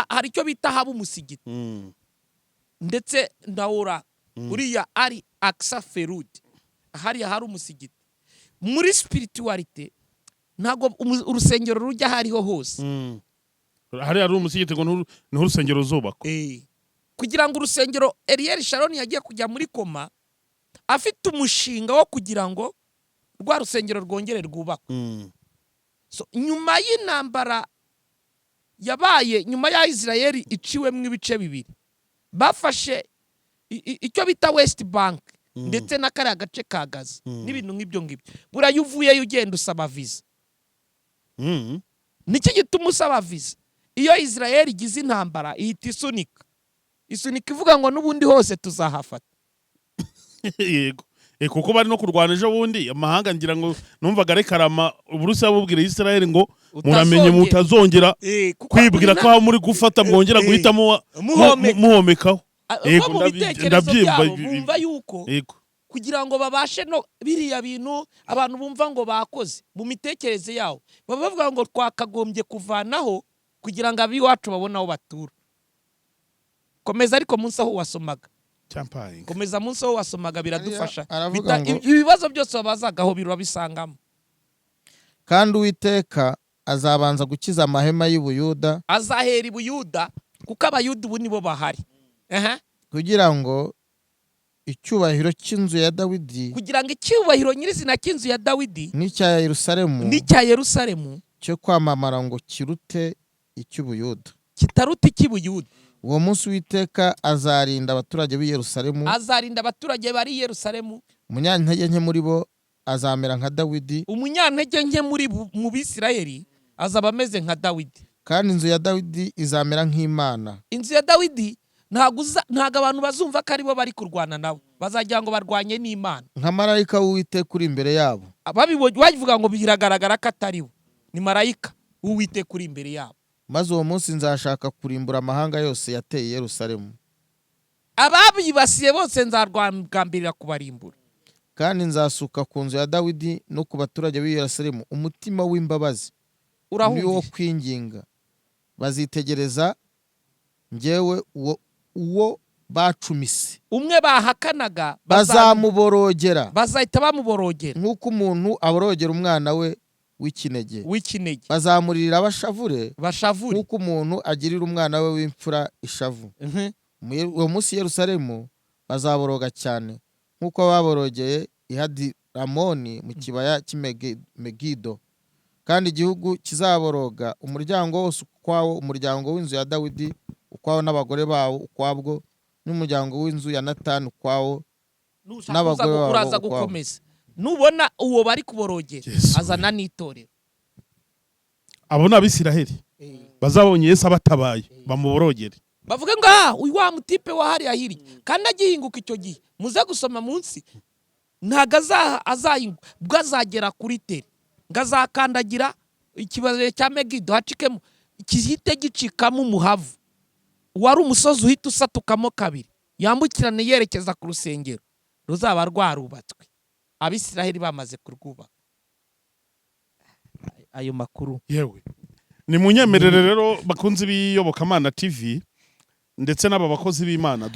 Hari icyo bita haba umusigiti. Ndetse ndawura uriya ari Aksa Ferud. Hari umusigiti. Muri spiritualite ntago urusengero rujya hariho hose. Hari umusigiti ngo niho urusengero zubako. Kugira ngo urusengero Eliel Sharon yagiye kujya muri koma afite umushinga wo kugira ngo rwa rusengero rwongere rwubakwe. So nyuma y'intambara yabaye nyuma ya Israel iciwemwe ibice bibiri bafashe icyo bita West Bank ndetse n'akari agace ka Gaza n'ibintu nk'ibyo ngibyo. Burayo uvuyeyo ugenda usaba visa. Niki gituma usaba visa? Iyo Israel igize intambara ihita isunika ivuga ngo n'ubundi hose tuzahafata. Yego. Kuko bari no kurwana ejo bundi amahanga ngira ngo numvaga rekarama Uburusiya bubwira Israel ngo muramenye mutazongera kwibwira ko muri gufata mwongera guhitamo muhomekaho. Mu bitekerezo byabo bumva yuko kugira ngo babashe no biriya bintu abantu bumva ngo bakoze mu mitekereze yawo baba bavuga ngo twakagombye kuvanaho kugira ngo abiwacu babone aho batura. Komeza ariko munsi aho wasomaga. Komeza munsi aho wasomaga biradufasha. Ibibazo byose babazagaho birwa bisangamo. Kandi Uwiteka azabanza gukiza amahema y'Ubuyuda. Azahera iBuyuda kuko abayuda ubu nibo bahari. Kugira ngo icyubahiro cy'inzu ya Dawidi. Kugira ngo icyubahiro nyirizina cy'inzu ya Dawidi n'icya Yerusalemu cyo kwamamara ngo kirute icy'Ubuyuda. Kitaruta icy'Ubuyuda. Uwo munsi Uwiteka azarinda abaturage b'i Yerusalemu. Azarinda abaturage bari i Yerusalemu. Umunyantege nke muri bo azamera nka Dawidi, umunyantege nke mu Bisirayeli azaba ameze nka Dawidi, kandi inzu ya Dawidi izamera nk'Imana. inzu ya Dawidi ntago abantu bazumva ko aribo bari kurwana nabo, bazagira ngo barwanye n'Imana. Nka marayika w'Uwiteka uri imbere yabo. Bavuga ngo biragaragara ko atariwe, ni marayika w'Uwiteka uri imbere yabo. Maze uwo munsi nzashaka kurimbura amahanga yose yateye Yerusalemu, ababibasiye bose nzarwambirira kubarimbura. kandi nzasuka ku nzu ya Dawidi no ku baturage b'i Yerusalemu umutima w'imbabazi niwo kwinginga. Bazitegereza njyewe uwo bacumise, umwe bahakanaga bazamuborogera, bazahita bamuborogera nk'uko umuntu aborogera umwana we w'ikinege. Bazamuririra bashavure, nk'uko umuntu agirira umwana we w'imfura ishavu. Uwo munsi Yerusalemu bazaboroga cyane, nk'uko baborogeye i Hadiramoni mu kibaya cy'Imegido. Kandi igihugu kizaboroga, umuryango wose ukwawo, umuryango w'inzu ya Dawidi ukwawo n'abagore bawo ukwabwo, n'umuryango w'inzu ya Natani ukwawo n'abagore bawo uraza gukomeza. Nubona uwo bari kuborogera azana n'itorero. Abo ni Abisiraheli bazabonye Yesu abatabaye bamuborogere, bavuga ngo uyu wa mutipe wahari ahiri, kandi agihinguka icyo gihe muze gusoma munsi, ntago azahinguka bwo azagera kuri tere, ngazakandagira ikibazo cya Megido hacikemo kizite gicikamo umuhavu, wari umusozi uhita usatukamo kabiri, yambukirane yerekeza ku rusengero ruzaba rwarubatswe, Abisiraheli bamaze kurwubaka. Ayo makuru yewe ni munyemerere rero bakunzi b'iyobokamana TV ndetse n'aba bakozi b'Imana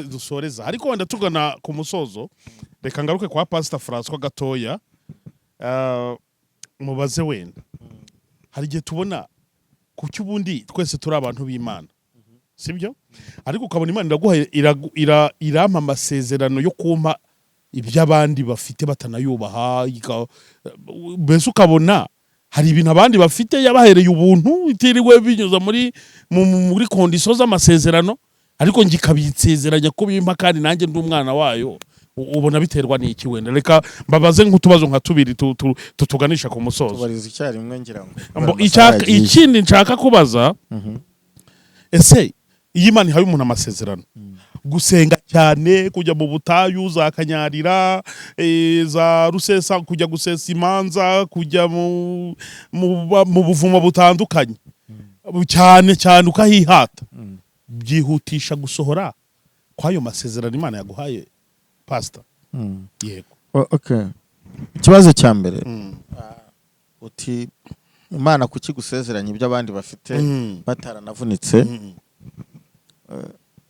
dusoreza, ariko wenda tugana ku musozo, reka ngaruke kwa Pastor François gatoya. Mubaze wenda hari igihe tubona kuki ubundi twese turi abantu b'Imana, sibyo? Ariko ukabona Imana iraguha irampa amasezerano yo kumpa iby'abandi bafite batanayubaha, mbese ukabona hari ibintu abandi bafite yabahereye ubuntu itiriwe binyuza muri kondisiyo z'amasezerano, ariko ngikabitsezeranya ko bimpa kandi nanjye ndi umwana wayo. Ubona biterwa n'iki wenda? Reka mbabaze nk'utubazo nka tubiri tutuganisha ku musozo. Tubariza icyarimwe ngira ngo. Ikindi nshaka kubaza, ese iyo Imana ihaye umuntu amasezerano, gusenga cyane, kujya mu butayu za Kanyarira, za Rusesa, kujya gusesa imanza, kujya mu buvumo butandukanye cyane cyane ukahihata, byihutisha gusohora kwayo masezerano Imana yaguhaye Pastor? Yego. Okay. Ikibazo cya mbere, uti Imana kuki gusezeranya ibyo abandi bafite bataranavunitse?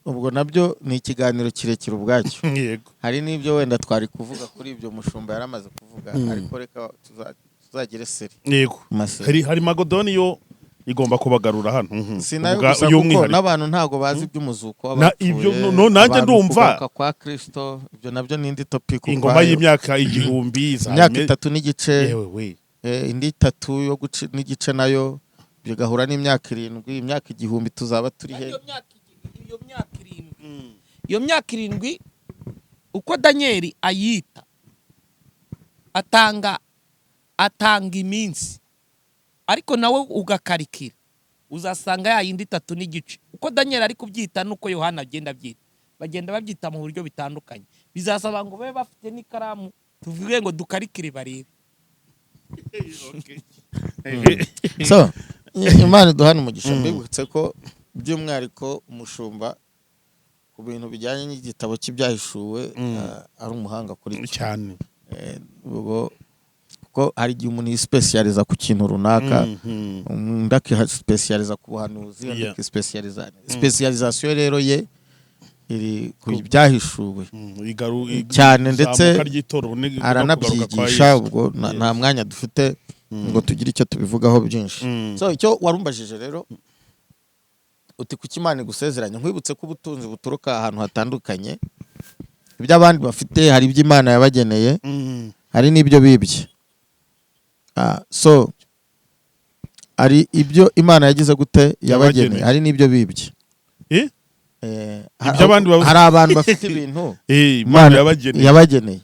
Ubwo nabyo ni ikiganiro kirekire ubwacyo. Yego. Hari n'ibyo wenda twari kuvuga kuri ibyo mushumba yaramaze kuvuga, ariko reka tuzagire seri. Yego. Hari magodoni yo igomba kubagarura hano. Sinayo gusa kuko n'abantu ntago bazi iby'umuzuko w'abapfuye. Nanjye ndumva kwa Kristo, ibyo nabyo n'indi topic. Ingoma y'imyaka igihumbi, imyaka 3 n'igice. Yewe we. Indi 3 yo n'igice nayo bigahura n'imyaka 7, imyaka igihumbi tuzaba turi he? Iyo myaka 7 uko Daniel ayita atanga iminsi, ariko nawe ugakarikira uzasanga ya yindi 3 n'igice. Uko Daniel ari kubyita nuko Yohana agenda abyita, bagenda babyita mu buryo bitandukanye. Bizasaba ngo babe bafite n'ikaramu tuvuge ngo dukarikire barebe. So Imana duhana umugisha, mbibutse ko by'umwihariko umushumba ku bintu bijyanye n'igitabo cy'ibyahishuwe ari umuhanga kuri cyane. Ubwo ko hari igihe umuntu yispecializa ku kintu runaka, ndaki specializa ku buhanuzi, ndaki specialization rero ye iri ku byahishuwe cyane, ndetse aranabyigisha. Ubwo nta mwanya dufite ngo tugire icyo tubivugaho byinshi. So icyo warumbajije rero uti kuki Imana gusezeranya, nkwibutse ko ubutunzi buturuka ahantu hatandukanye. Ibyo abandi bafite hari ibyo Imana yabageneye, hari n'ibyo bibye. So hari ibyo Imana yagize gute yabageneye, hari n'ibyo bibye. hari abantu bafite ibintu Imana yabageneye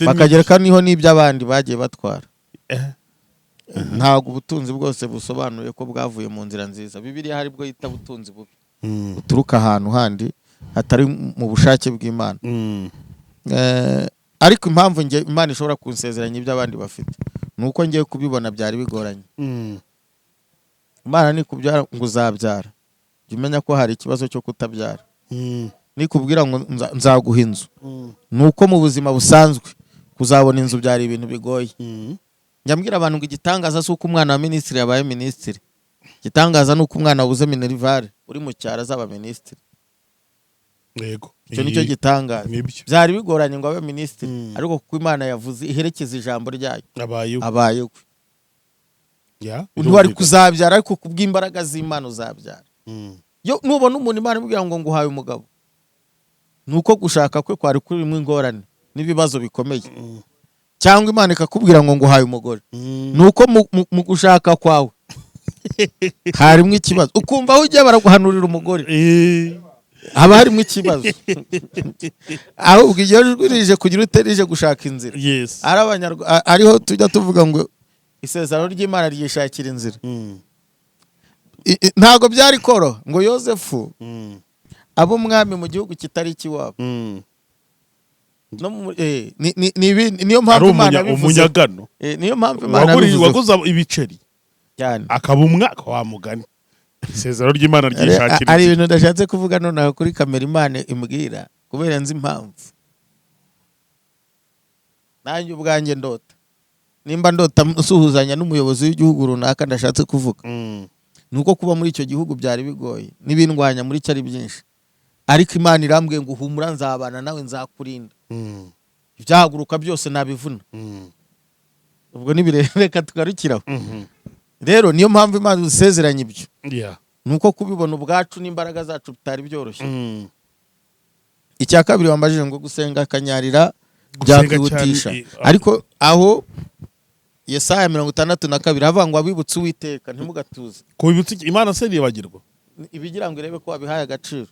bakagereka niho n'iby'abandi bagiye batwara. Ntabwo ubutunzi bwose busobanuye ko bwavuye mu nzira nziza. Bibiliya hari bwo yita ubutunzi bubi buturuka ahantu handi hatari mu bushake bw'Imana. Ariko impamvu Imana ishobora kunsezeranya iby'abandi bafite nuko ngiye kubibona byari bigoranye. Imana nikubyara ngo uzabyara, jya umenya ko hari ikibazo cyo kutabyara. Nikubwira ngo nzaguha inzu, nuko mu buzima busanzwe kuzabona inzu byari ibintu bigoye. Njyambwira abantu ngo igitangaza si uko umwana wa minisitiri yabaye minisitiri, igitangaza ni uko umwana wabuze minerivare uri mu cyaro azaba minisitiri. Yego, icyo nicyo gitangaza. Byari bigoranye ngo abe minisitiri, ariko kuko Imana yavuze iherekeza ijambo ryayo abayeho. Ntiwari kuzabyara, ariko kubw'imbaraga z'Imana uzabyara. Nubona umuntu Imana imubwira ngo nguhaye umugabo, nuko gushaka kwe kwari kurimo ingorane n'ibibazo bikomeye. Cyangwa Imana ikakubwira ngo nguhaye umugore, nuko mu gushaka kwawe harimo ikibazo. Ukumva aho ugiye baraguhanurira umugore, haba harimo ikibazo. Ahubwo iyo rije kugira uterije gushaka inzira. Ariho tujya tuvuga ngo isezerano ry'Imana ryishakira inzira. Ntago byari koroha ngo Yosefu abo umwami mu gihugu kitari ikiwabo. Niyo mpamvu Imana bivuze niyo mpamvu Imana waguza ibiceri cyane akaba umwaka wa mugani. Isezerano ry'Imana ryishakira. Ari ibintu ndashatse kuvuga nonaho kuri kamera Imana imbwira kubera nzi impamvu. Nanjye ubwanjye ndota, nimba ndota usuhuzanya n'umuyobozi w'igihugu runaka ndashatse kuvuga, nuko kuba muri icyo gihugu byari bigoye n'ibindwanya muri cyo ari byinshi, ariko Imana irambwiye ngo humura, nzabana nawe, nzakurinda. Ibyahaguruka byose nabivuna. Ubwo nibireka tugarukiraho. Rero niyo mpamvu Imana isezeranya ibyo. Nuko kubibona ubwacu n'imbaraga zacu bitari byoroshye. Icya kabiri wambajije ngo gusenga kanyarira byakwihutisha, ariko aho Yesaya 62 havuga ngo abibutse Uwiteka ntimugatuze. Kubibutse Imana se yibagirwa ibigira ngo irebe ko wabihaye agaciro.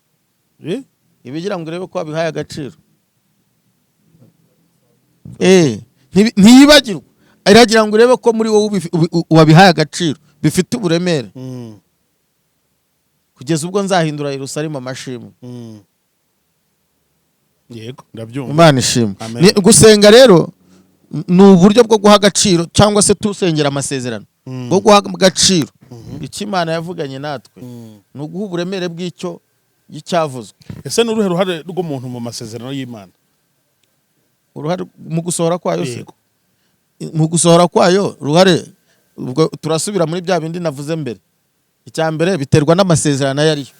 Ibigira ngo irebe ko wabihaye agaciro. Ntiyibagirwa, iragira ngo urebe ko muri wowe wabihaye agaciro, bifite uburemere. Kugeza ubwo nzahindura Yerusalemu amashimwe. Yego, ndabyumva. Imana ishimwe. Gusenga rero ni uburyo bwo guha agaciro, cyangwa se tusengera amasezerano bwo guha agaciro icyo Imana yavuganye natwe. Ni uguha uburemere bw'icyo cyavuzwe. Ese ni uruhe ruhare rw'umuntu mu masezerano y'Imana? Uruhare mu gusohora kwayo se? Mu gusohora kwayo ruhare turasubira muri bya bindi navuze mbere. Icya mbere biterwa n'amasezerano yariyo.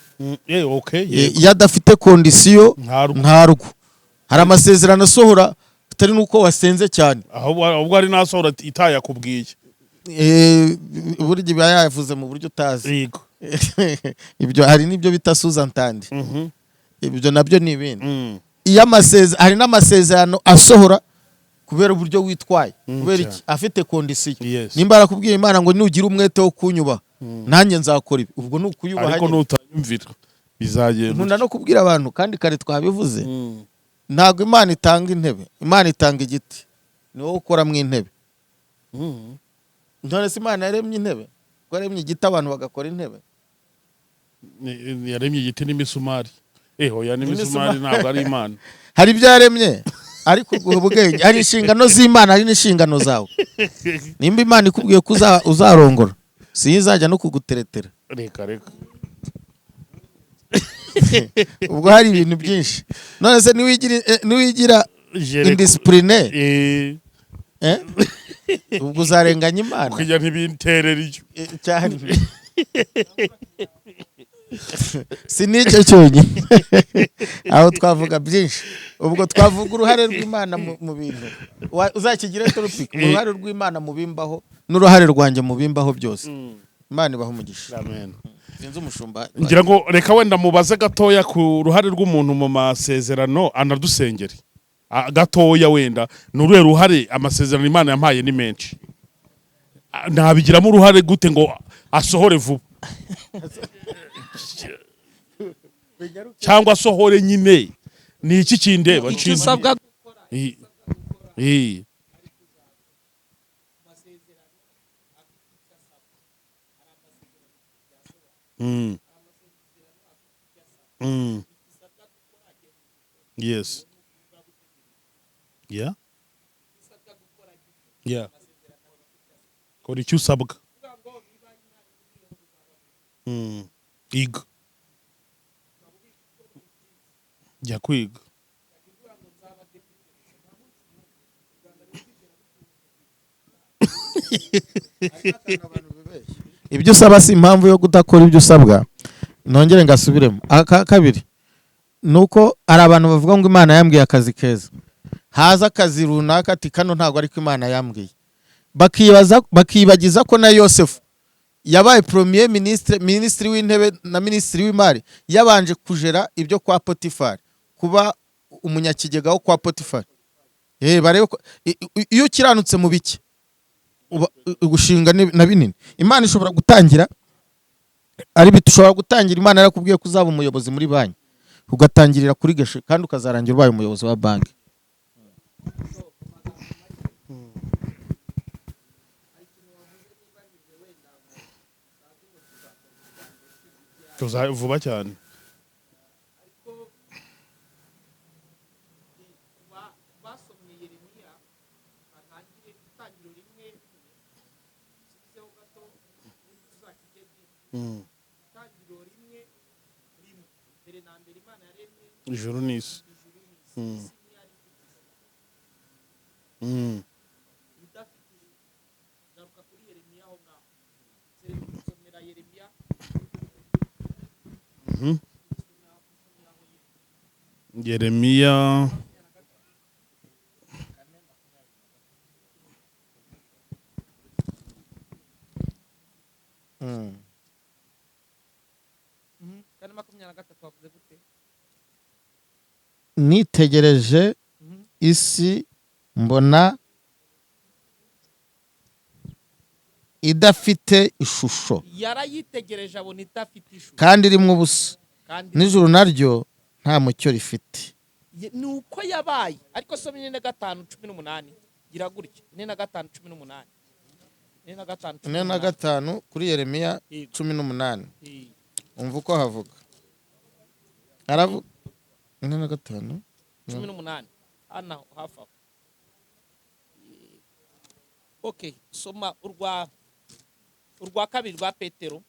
Iyo adafite kondisiyo ntarwo. Hari amasezerano asohora atari nuko wasenze cyane, ahubwo ari nasohora itayakubwiye. Burya yavuze mu buryo utazi. Ibyo hari n'ibyo bita suzantandi. Ibyo nabyo ni ibindi. Iyo hari n'amasezerano asohora kubera uburyo witwaye, kubera iki afite kondisiyo. Nimba arakubwiye Imana ngo nugira umwete wo kunyuba nanjye nzakora ibi, ubwo nukuyubaha. Ariko nutayumvira bizagenda. Nkunda no kubwira abantu kandi kare twabivuze, ntabwo Imana itanga intebe, Imana itanga igiti. Ni wowe ukora mu intebe. None se Imana yaremye intebe? Ko yaremye igiti abantu bagakora intebe? Yaremye igiti n'imisumari. Oya n'imisumari ntabwo ari Imana. Hari ibyo yaremye, ariko ubwenge hari inshingano z'Imana, hari n'inshingano zawe. Nimba Imana ikubwiye ko uzarongora, si izajya no kuguteretera. Reka ubwo hari ibintu byinshi. None se niwigira indisipurine, ubwo uzarenganya Imana. Kujya ntibinterera iyo cyane. Si n'icyo cyonyine. Aho twavuga byinshi. Ubwo twavuga uruhare rw'Imana mu bintu. Uzakigire topic, uruhare rw'Imana mu bimbaho n'uruhare rwanjye mu bimbaho byose. Imana ibaho umugisha. Amen. Sinzi umushumba. Ngira ngo reka wenda mubaze gatoya ku ruhare rw'umuntu mu masezerano, anadusengere. Gatoya wenda n'uruhe ruhare amasezerano Imana yampaye ni menshi. Ntabigiramo uruhare gute ngo asohore vuba? cyangwa sohore nyine ni iki kindeba icyo usabwa Yes. Yeah. Yeah. Kora icyo usabwa. Iga. Jya kwiga. ibyo usaba si impamvu yo kudakora ibyo usabwa. Nongere ngasubiremo. Kabiri nuko ari abantu bavuga ngo Imana yambwiye akazi keza, haza akazi runaka ati kano ntabwo ariko Imana yambwiye, bakibagiza ko na Yosefu yabaye premier ministre w'intebe na ministre w'imari yabanje kujera ibyo kwa Potifari, kuba umunyakigega wo kwa Potifari. Barebe iyo kiranutse mu bike gushinga na binini. Imana ishobora gutangira ari bitushobora gutangira. Imana yarakubwiye ko uzaba umuyobozi muri banki, ugatangirira kuri geshe kandi ukazarangira ubaye umuyobozi wa banki. Vuba cyane. Ijuru n'isi. Yeremiya nitegereje isi mbona idafite ishusho, yarayitegereje abona idafite ishusho kandi irimo ubusa, n'ijuru naryo nta mucyo rifite. nuko yabaye. Ariko so 4:5-18 gira gutya 4:5-18 4:5 kuri Yeremiya 18 umva uko havuga. Aravuga 4:5-18 hano hafa. Okay, soma urwa kabiri rwa Petero.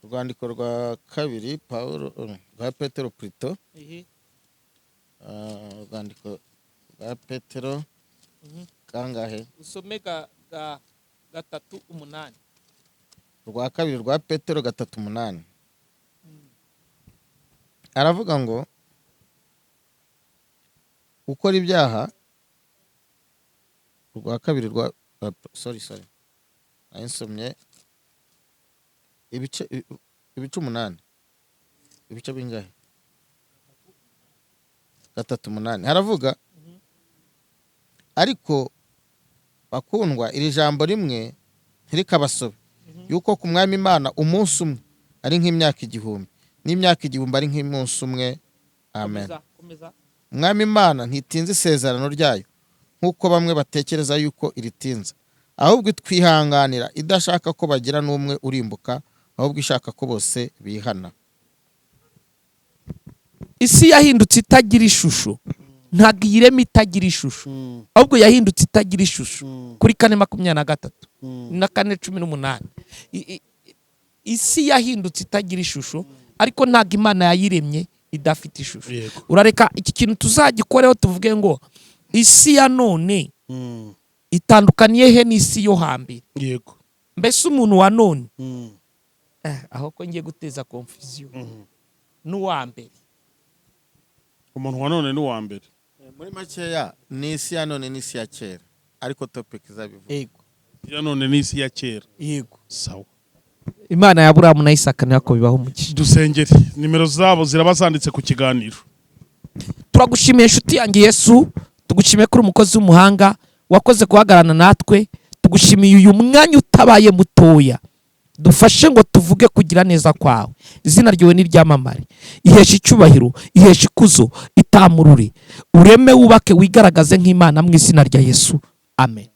Urwandiko rwa kabiri Paulo rwa Petero Prito. Urwandiko rwa Petero kangahe? Usome 3:8. Rwa kabiri rwa Petero 3:8. Aravuga ngo ukora ibyaha. Rwa kabiri rwa sorry ayisomye ibice 8. Ibice bingahe? 3:8. Haravuga ariko bakundwa iri jambo rimwe ntirikabasobe yuko ku Mwami Imana umunsi umwe ari nk'imyaka 1000, n'imyaka 1000 ari nk'umunsi umwe. Amen. Mwami Imana ntitinze isezerano ryayo nk'uko bamwe batekereza yuko iritinza, ahubwo twihanganira idashaka ko bagira n'umwe urimbuka, ahubwo ishaka ko bose bihana. Isi yahindutse itagira ishusho, ntabwo iyirema itagira ishusho, ahubwo yahindutse itagira ishusho. Kuri 4:23 na 4:18 isi yahindutse itagira ishusho, ariko ntabwo Imana yayiremye idafite ishusho. Urareka iki kintu tuzagikoreho tuvuge ngo isi ya none itandukaniye he n'isi yo hambere? Yego. Mbese umuntu wa none aho ko ngiye guteza confusion n'uwa mbere. Umuntu wa none ni uwa mbere. Muri makeya ni isi ya none n'isi ya kera, ariko topic zabivuga. Yego. Ya none ni isi ya kera. Yego. Sawa. Imana ya Aburahamu na Isaka nako bibaho umugisha. Dusengere. Nimero zabo zirabasanditse ku kiganiro. Turagushimiye inshuti yanjye Yesu, tugushimiye kuri umukozi w'umuhanga wakoze guhagarana natwe, tugushimiye uyu mwanya utabaye mutoya. dufashe ngo tuvuge kugira neza kwawe. Izina ryawe ni ryamamare, ihesha icyubahiro, ihesha ikuzo, itamurure, ureme, wubake, wigaragaze nk'Imana mu izina rya Yesu, amen.